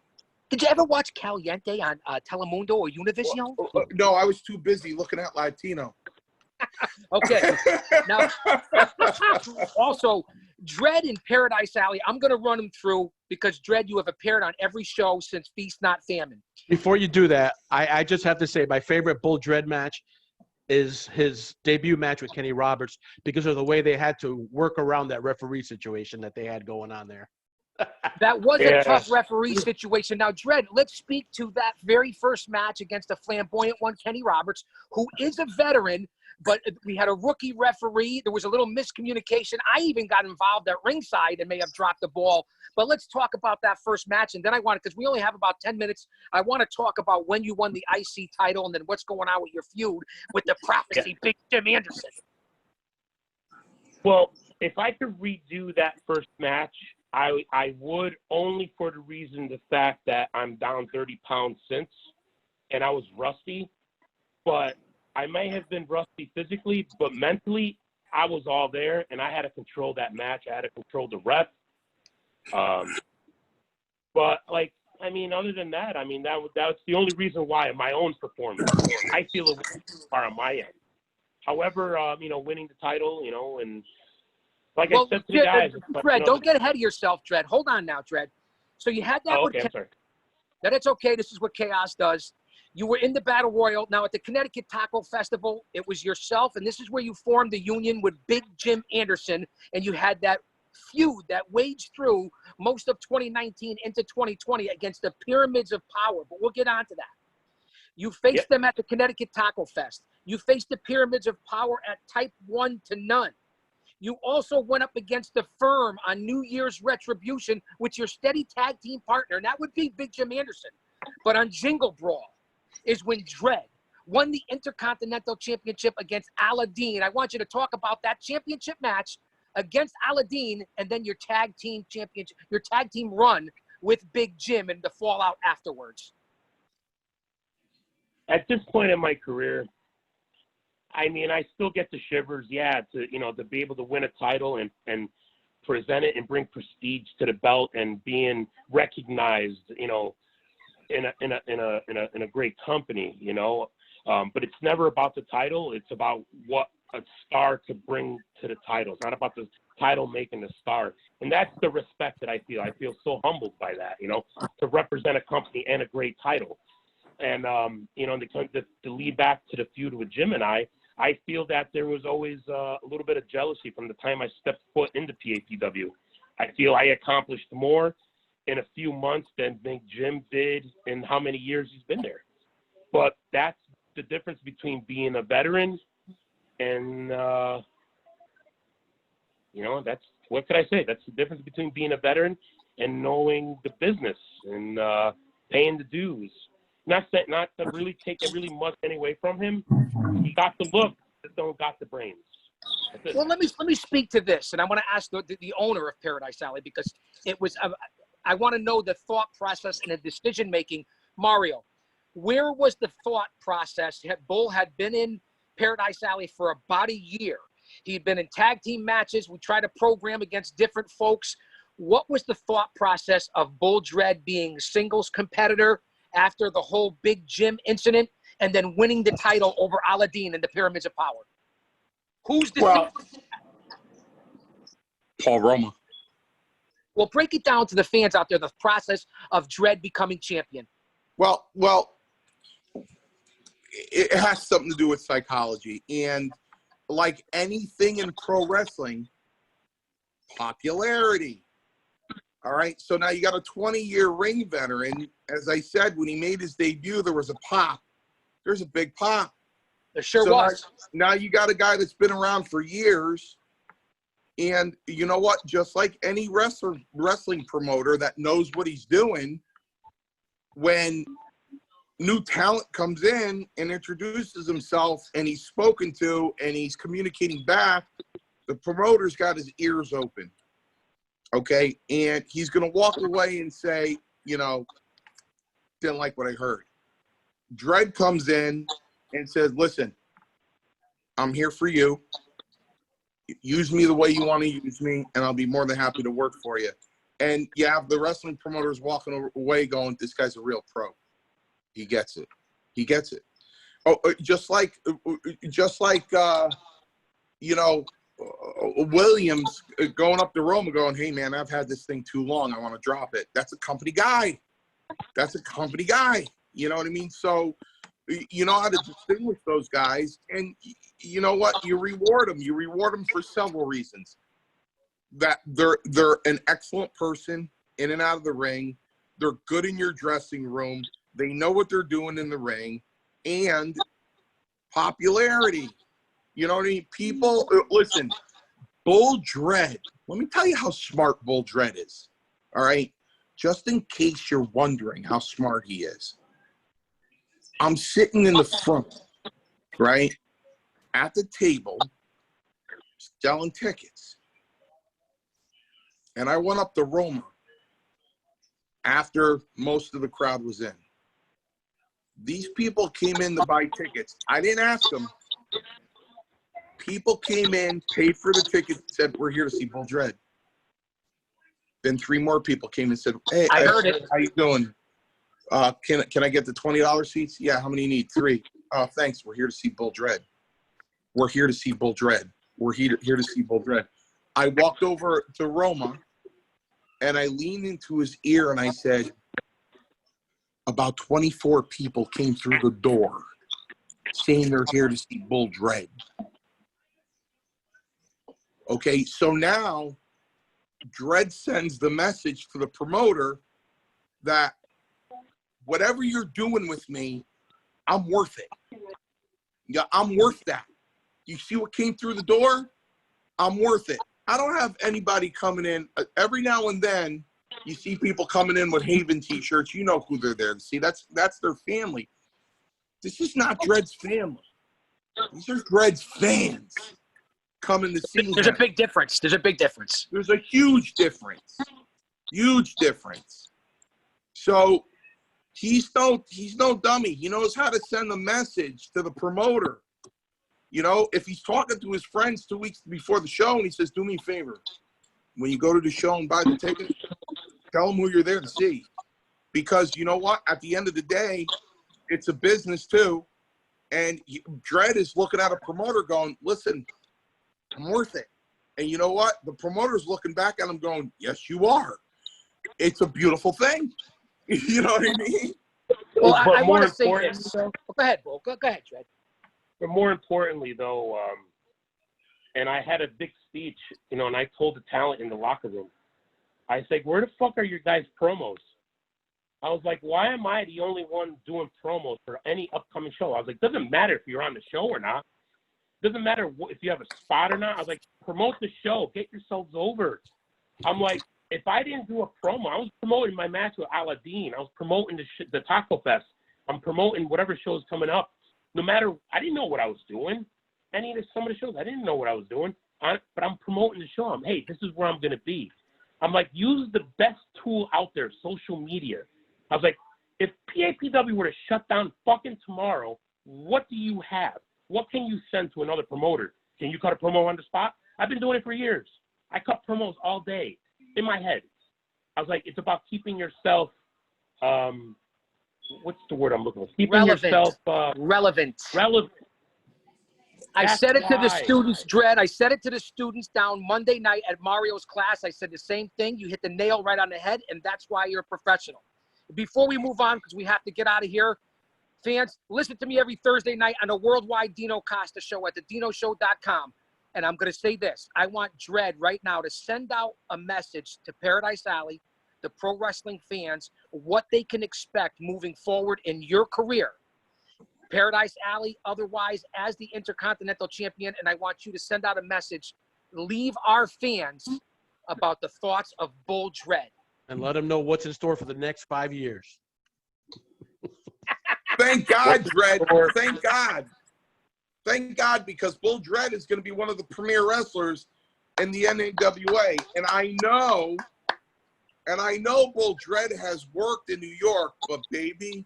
Did you ever watch Caliente on Telemundo or Univision?
No, I was too busy looking at Latino.
Okay. Now, also, Dredd and Paradise Alley, I'm going to run them through because, Dredd, you have appeared on every show since Feast Not Famine.
Before you do that, I just have to say my favorite Bull Dredd match is his debut match with Kenny Roberts because of the way they had to work around that referee situation that they had going on there.
That was a tough referee situation. Now, Dredd, let's speak to that very first match against the flamboyant one, Kenny Roberts, who is a veteran, but we had a rookie referee. There was a little miscommunication. I even got involved at ringside and may have dropped the ball. But let's talk about that first match. And then because we only have about 10 minutes, I want to talk about when you won the IC title and then what's going on with your feud with the Prophecy, Big Jim Anderson.
Well, if I could redo that first match, I would, only for the fact that I'm down 30 pounds since, and I was rusty. But I may have been rusty physically, but mentally, I was all there, and I had to control that match. I had to control the ref. But, other than that, that's the only reason why my own performance, I feel it was far on my end. However, winning the title, and I said to the guys.
Dredd, don't get ahead of yourself, Dredd. Hold on now, Dredd. So you had that with
sorry.
Now, that's okay. This is what Chaos does. You were in the Battle Royal. Now, at the Connecticut Taco Festival, it was yourself, and this is where you formed the union with Big Jim Anderson, and you had that feud that waged through most of 2019 into 2020 against the Pyramids of Power, but we'll get on to that. You faced them at the Connecticut Taco Fest. You faced the Pyramids of Power at Type 1 to None. You also went up against the Firm on New Year's Retribution with your steady tag team partner, and that would be Big Jim Anderson. But on Jingle Brawl is when Dredd won the Intercontinental Championship against Aladdin. I want you to talk about that championship match against Aladdin and then your tag team championship, your tag team run with Big Jim and the fallout afterwards.
At this point in my career, I still get the shivers, to be able to win a title and present it and bring prestige to the belt and being recognized, in a great company, but it's never about the title. It's about what a star to bring to the title. It's not about the title making the star. And that's the respect that I feel. I feel so humbled by that, to represent a company and a great title. And, you know, to lead back to the feud with Jim and I feel that there was always a little bit of jealousy from the time I stepped foot into PAPW. I feel I accomplished more in a few months than I think Jim did in how many years he's been there. But that's the difference between being a veteran and, you know, that's, what could I say? That's the difference between being a veteran and knowing the business and paying the dues. Not to really take really much away from him. He got the look, but don't got the brains.
Well, let me speak to this, and I want to ask the owner of Paradise Alley, because it was I want to know the thought process and the decision making. Mario, where was the thought process? Bull had been in Paradise Alley for about a year. He'd been in tag team matches. We tried to program against different folks. What was the thought process of Bull Dredd being singles competitor after the whole Big Jim incident, and then winning the title over Aladdin in the Pyramids of Power? Who's the
Paul Roma.
Well, break it down to the fans out there, the process of Dredd becoming champion.
Well, it has something to do with psychology. And like anything in pro wrestling, popularity. All right, so now you got a 20-year ring veteran. As I said, when he made his debut, there was a pop. There's a big pop.
There sure was.
Now you got a guy that's been around for years. And you know what? Just like any wrestling promoter that knows what he's doing, when new talent comes in and introduces himself and he's spoken to and he's communicating back, the promoter's got his ears open. Okay, and he's going to walk away and say, you know, didn't like what I heard. Dredd comes in and says, listen, I'm here for you. Use me the way you want to use me, and I'll be more than happy to work for you. And you have the wrestling promoters walking away going, this guy's a real pro. He gets it. He gets it. Oh, just like you know, Williams going up to Rome and going, hey, man, I've had this thing too long. I want to drop it. That's a company guy. That's a company guy. You know what I mean? So you know how to distinguish those guys. And you know what? You reward them. You reward them for several reasons. That they're an excellent person in and out of the ring. They're good in your dressing room. They know what they're doing in the ring. And popularity. You know what I mean? People, listen, Bull Dredd. Let me tell you how smart Bull Dredd is. All right? Just in case you're wondering how smart he is. I'm sitting in the front, right? At the table, selling tickets. And I went up to Roma after most of the crowd was in. These people came in to buy tickets. I didn't ask them. People came in, paid for the ticket, said, we're here to see Bull Dredd. Then 3 more people came and said, hey,
I heard it.
How you doing? Can I get the $20 seats? Yeah, how many you need? 3. Oh, thanks. We're here to see Bull Dredd. We're here to see Bull Dredd. We're here to see Bull Dredd. I walked over to Roma, and I leaned into his ear, and I said, about 24 people came through the door saying they're here to see Bull Dredd. Okay, so now Dredd sends the message to the promoter that whatever you're doing with me, I'm worth it. Yeah, I'm worth that. You see what came through the door? I'm worth it. I don't have anybody coming in. Every now and then, you see people coming in with Haven t-shirts. You know who they're there to see. That's their family. This is not Dredd's family. These are Dredd's fans coming to see
There's a big difference. There's a big difference.
There's a huge difference. Huge difference. So he's no dummy. He knows how to send a message to the promoter. You know, if he's talking to his friends 2 weeks before the show and he says, do me a favor. When you go to the show and buy the ticket, tell them who you're there to see. Because you know what? At the end of the day, it's a business too. And Dredd is looking at a promoter going, listen, I'm worth it. And you know what? The promoter's looking back at him going, yes, you are. It's a beautiful thing. You know what I mean?
Well,
But
I
more
want to say
importantly,
this.
though,
Go ahead, Bull. Go ahead, Dredd.
but more importantly, though, and I had a big speech, and I told the talent in the locker room, I said, where the fuck are your guys' promos? I was like, why am I the only one doing promos for any upcoming show? I was like, doesn't matter if you're on the show or not. Doesn't matter if you have a spot or not. I was like, promote the show. Get yourselves over. I'm like, if I didn't do a promo, I was promoting my match with Aladdin. I was promoting the Taco Fest. I'm promoting whatever show is coming up. No matter, I didn't know what I was doing. Some of the shows, I didn't know what I was doing. But I'm promoting the show. Hey, this is where I'm going to be. I'm like, use the best tool out there, social media. I was like, if PAPW were to shut down fucking tomorrow, what do you have? What can you send to another promoter? Can you cut a promo on the spot? I've been doing it for years. I cut promos all day in my head. I was like, it's about keeping yourself, what's the word I'm looking for? Keeping
Relevant.
yourself
Relevant. I
That's
said it to the
why.
students, Dredd. I said it to the students down Monday night at Mario's class. I said the same thing. You hit the nail right on the head, and that's why you're a professional. Before we move on, because we have to get out of here, fans, listen to me every Thursday night on the Worldwide Dino Costa Show at thedinoshow.com. And I'm going to say this. I want Dredd right now to send out a message to Paradise Alley, the pro wrestling fans, what they can expect moving forward in your career. Paradise Alley, otherwise, as the Intercontinental Champion, and I want you to send out a message. Leave our fans about the thoughts of Bull Dredd.
And let them know what's in store for the next 5 years.
Thank God, Dredd. Thank God. Thank God, because Bull Dredd is going to be one of the premier wrestlers in the NAWA. And I know Bull Dredd has worked in New York, but baby,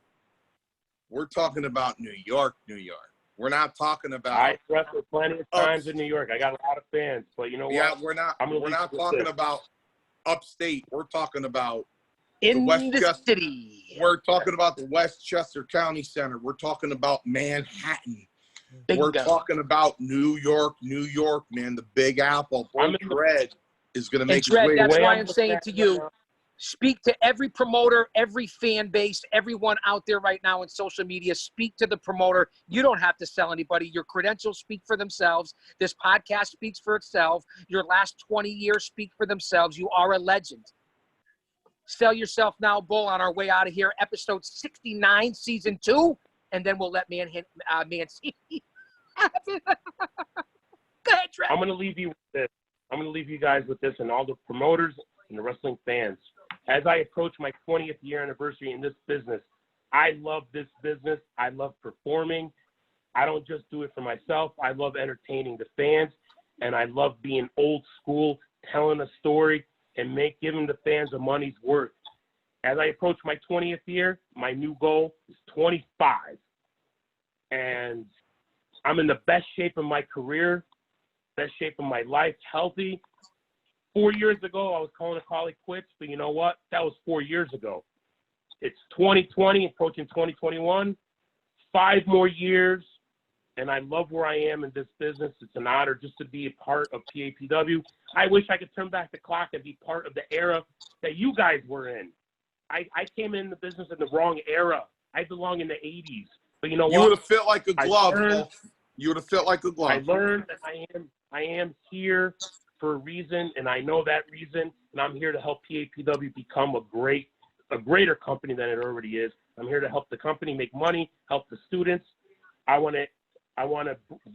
we're talking about New York, New York. We're not talking about.
I wrestled plenty of times in New York. I got a lot of fans, but you know what?
Yeah, we're not talking about upstate. We're talking about
In
the
city.
We're talking about the Westchester County Center. We're talking about Manhattan.
Bingo.
We're talking about New York, man. The Big Apple. Bull Dredd is going to make his way.
That's why I'm saying to you, speak to every promoter, every fan base, everyone out there right now in social media. Speak to the promoter. You don't have to sell anybody. Your credentials speak for themselves. This podcast speaks for itself. Your last 20 years speak for themselves. You are a legend. Sell yourself now, Bull, on our way out of here. Episode 69, Season 2. And then we'll let Man see. Go ahead, Trey.
I'm going to leave you with this. I'm going to leave you guys with this and all the promoters and the wrestling fans. As I approach my 20th year anniversary in this business, I love this business. I love performing. I don't just do it for myself. I love entertaining the fans, and I love being old school, telling a story, and giving the fans a money's worth. As I approach my 20th year, my new goal is 25. And I'm in the best shape of my career, best shape of my life, healthy. 4 years ago, I was calling it quits, but you know what? That was 4 years ago. It's 2020, approaching 2021, 5 more years, and I love where I am in this business. It's an honor just to be a part of PAPW. I wish I could turn back the clock and be part of the era that you guys were in. I came in the business in the wrong era. I belong in the 80s. But you know what?
You would have fit like a glove. You would have fit like a glove.
I learned that I am here for a reason, and I know that reason, and I'm here to help PAPW become a greater company than it already is. I'm here to help the company make money, help the students. I want to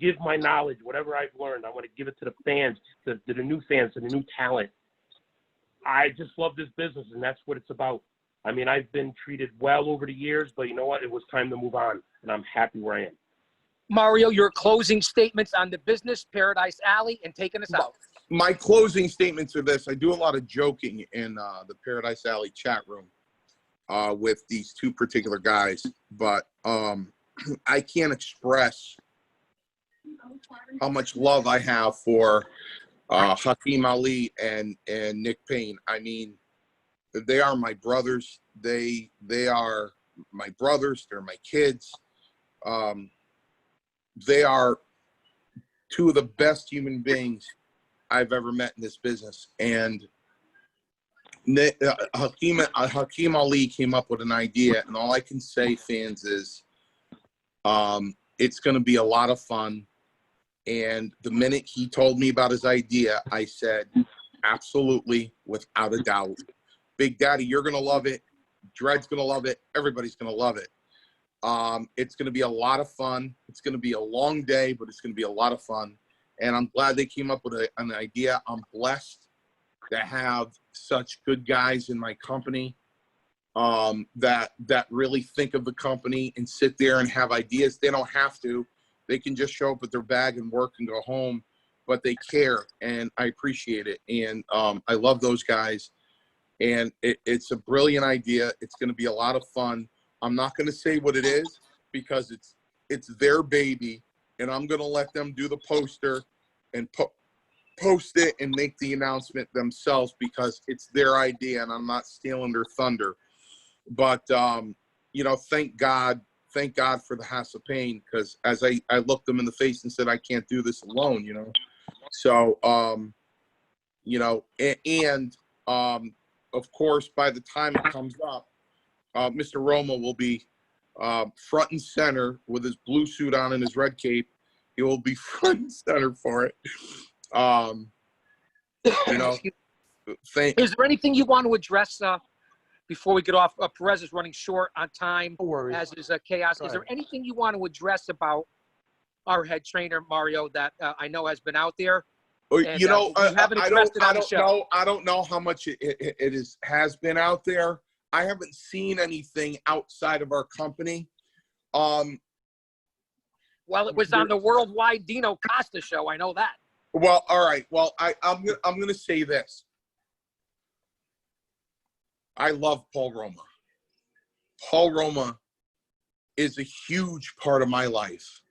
give my knowledge, whatever I've learned. I want to give it to the fans, to the new fans, to the new talent. I just love this business, and that's what it's about. I mean, I've been treated well over the years, but you know what? It was time to move on, and I'm happy where I am.
Mario, your closing statements on the business, Paradise Alley, and taking us out.
My closing statements are this. I do a lot of joking in the Paradise Alley chat room with these two particular guys, but I can't express how much love I have for Hakeem Ali and Nick Payne. I mean, they are my brothers. They are my brothers. They're my kids. They are two of the best human beings I've ever met in this business. And Hakeem Ali came up with an idea, and all I can say, fans, is it's going to be a lot of fun. And the minute he told me about his idea, I said, absolutely, without a doubt. Big Daddy, you're going to love it. Dredd's going to love it. Everybody's going to love it. It's going to be a lot of fun. It's going to be a long day, but it's going to be a lot of fun. And I'm glad they came up with an idea. I'm blessed to have such good guys in my company that really think of the company and sit there and have ideas. They don't have to. They can just show up with their bag and work and go home, but they care, and I appreciate it. And I love those guys. And it's a brilliant idea. It's going to be a lot of fun. I'm not going to say what it is because it's their baby, and I'm going to let them do the poster and post it and make the announcement themselves because it's their idea, and I'm not stealing their thunder. But, thank God for the House of Pain, because as I looked them in the face and said, I can't do this alone, So, of course, by the time it comes up, Mr. Roma will be front and center with his blue suit on and his red cape. He will be front and center for it.
Is there anything you want to address before we get off? Perez is running short on time,
No worries.
as is Chaos. Is there anything you want to address about our head trainer, Mario, that I know has been out there? And,
I don't
know.
I don't know how much it has been out there. I haven't seen anything outside of our company.
Well, it was on the Worldwide Dino Costa show. I know that.
Well, all right. Well, I'm gonna say this. I love Paul Roma. Paul Roma is a huge part of my life.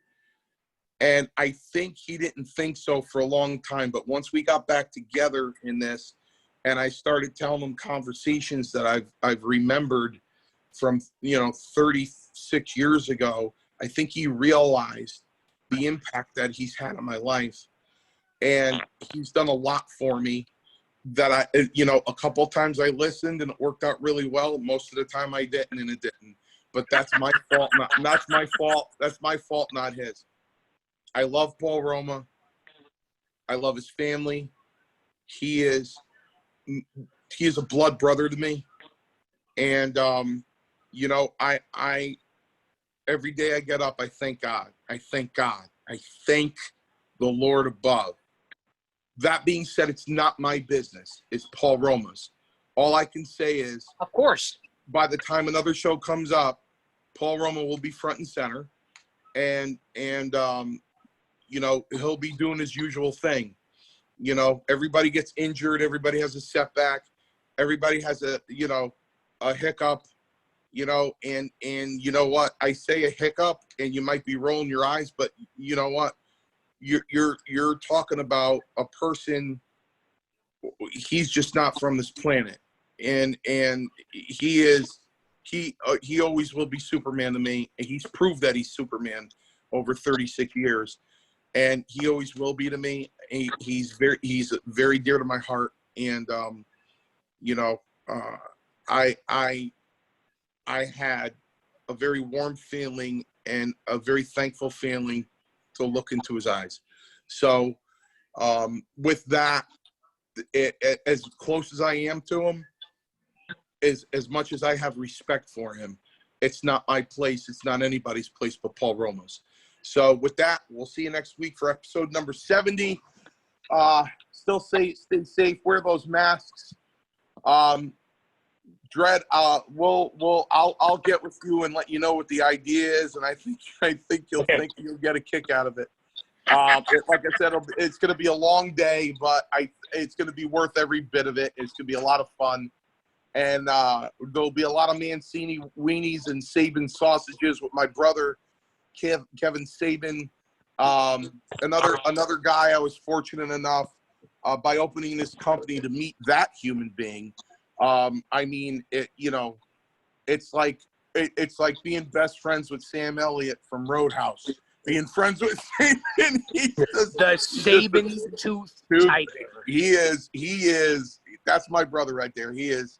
And I think he didn't think so for a long time. But once we got back together in this, and I started telling him conversations that I've remembered from 36 years ago, I think he realized the impact that he's had on my life. And he's done a lot for me that a couple of times I listened and it worked out really well. Most of the time I didn't, and it didn't. But that's my fault. That's my fault. That's my fault, not his. I love Paul Roma. I love his family. He is a blood brother to me. And, I every day I get up, I thank God. I thank God. I thank the Lord above. That being said, it's not my business. It's Paul Roma's. All I can say is,
of course,
by the time another show comes up, Paul Roma will be front and center, and he'll be doing his usual thing. Everybody gets injured. Everybody has a setback. Everybody has a hiccup. And you know what? I say a hiccup, and you might be rolling your eyes, but you know what? You're talking about a person. He's just not from this planet, and he always will be Superman to me. And he's proved that he's Superman over 36 years, and he always will be to me. He's very dear to my heart, and I had a very warm feeling and a very thankful feeling to look into his eyes. So with that, as close as I am to him, as much as I have respect for him, it's not my place. It's not anybody's place but Paul Roma's. So with that, we'll see you next week for episode number 70. Stay safe. Wear those masks. Dredd, I'll get with you and let you know what the idea is, and I think you'll get a kick out of it. Like I said, it's going to be a long day, but it's going to be worth every bit of it. It's going to be a lot of fun, and there'll be a lot of Mancini weenies and Sabin sausages with my brother Kevin Sabin. Another guy I was fortunate enough by opening this company to meet that human being. It's like being best friends with Sam Elliott from Roadhouse. Being friends with Sabin,
the Sabin tooth tiger.
He is That's my brother right there. He's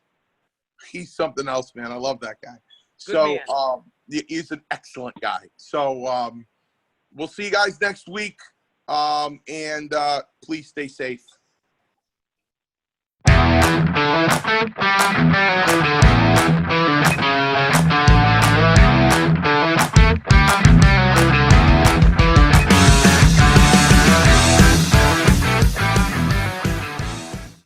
something else, man. I love that guy.
Good
So
man.
he's an excellent guy. So we'll see you guys next week. And please stay safe.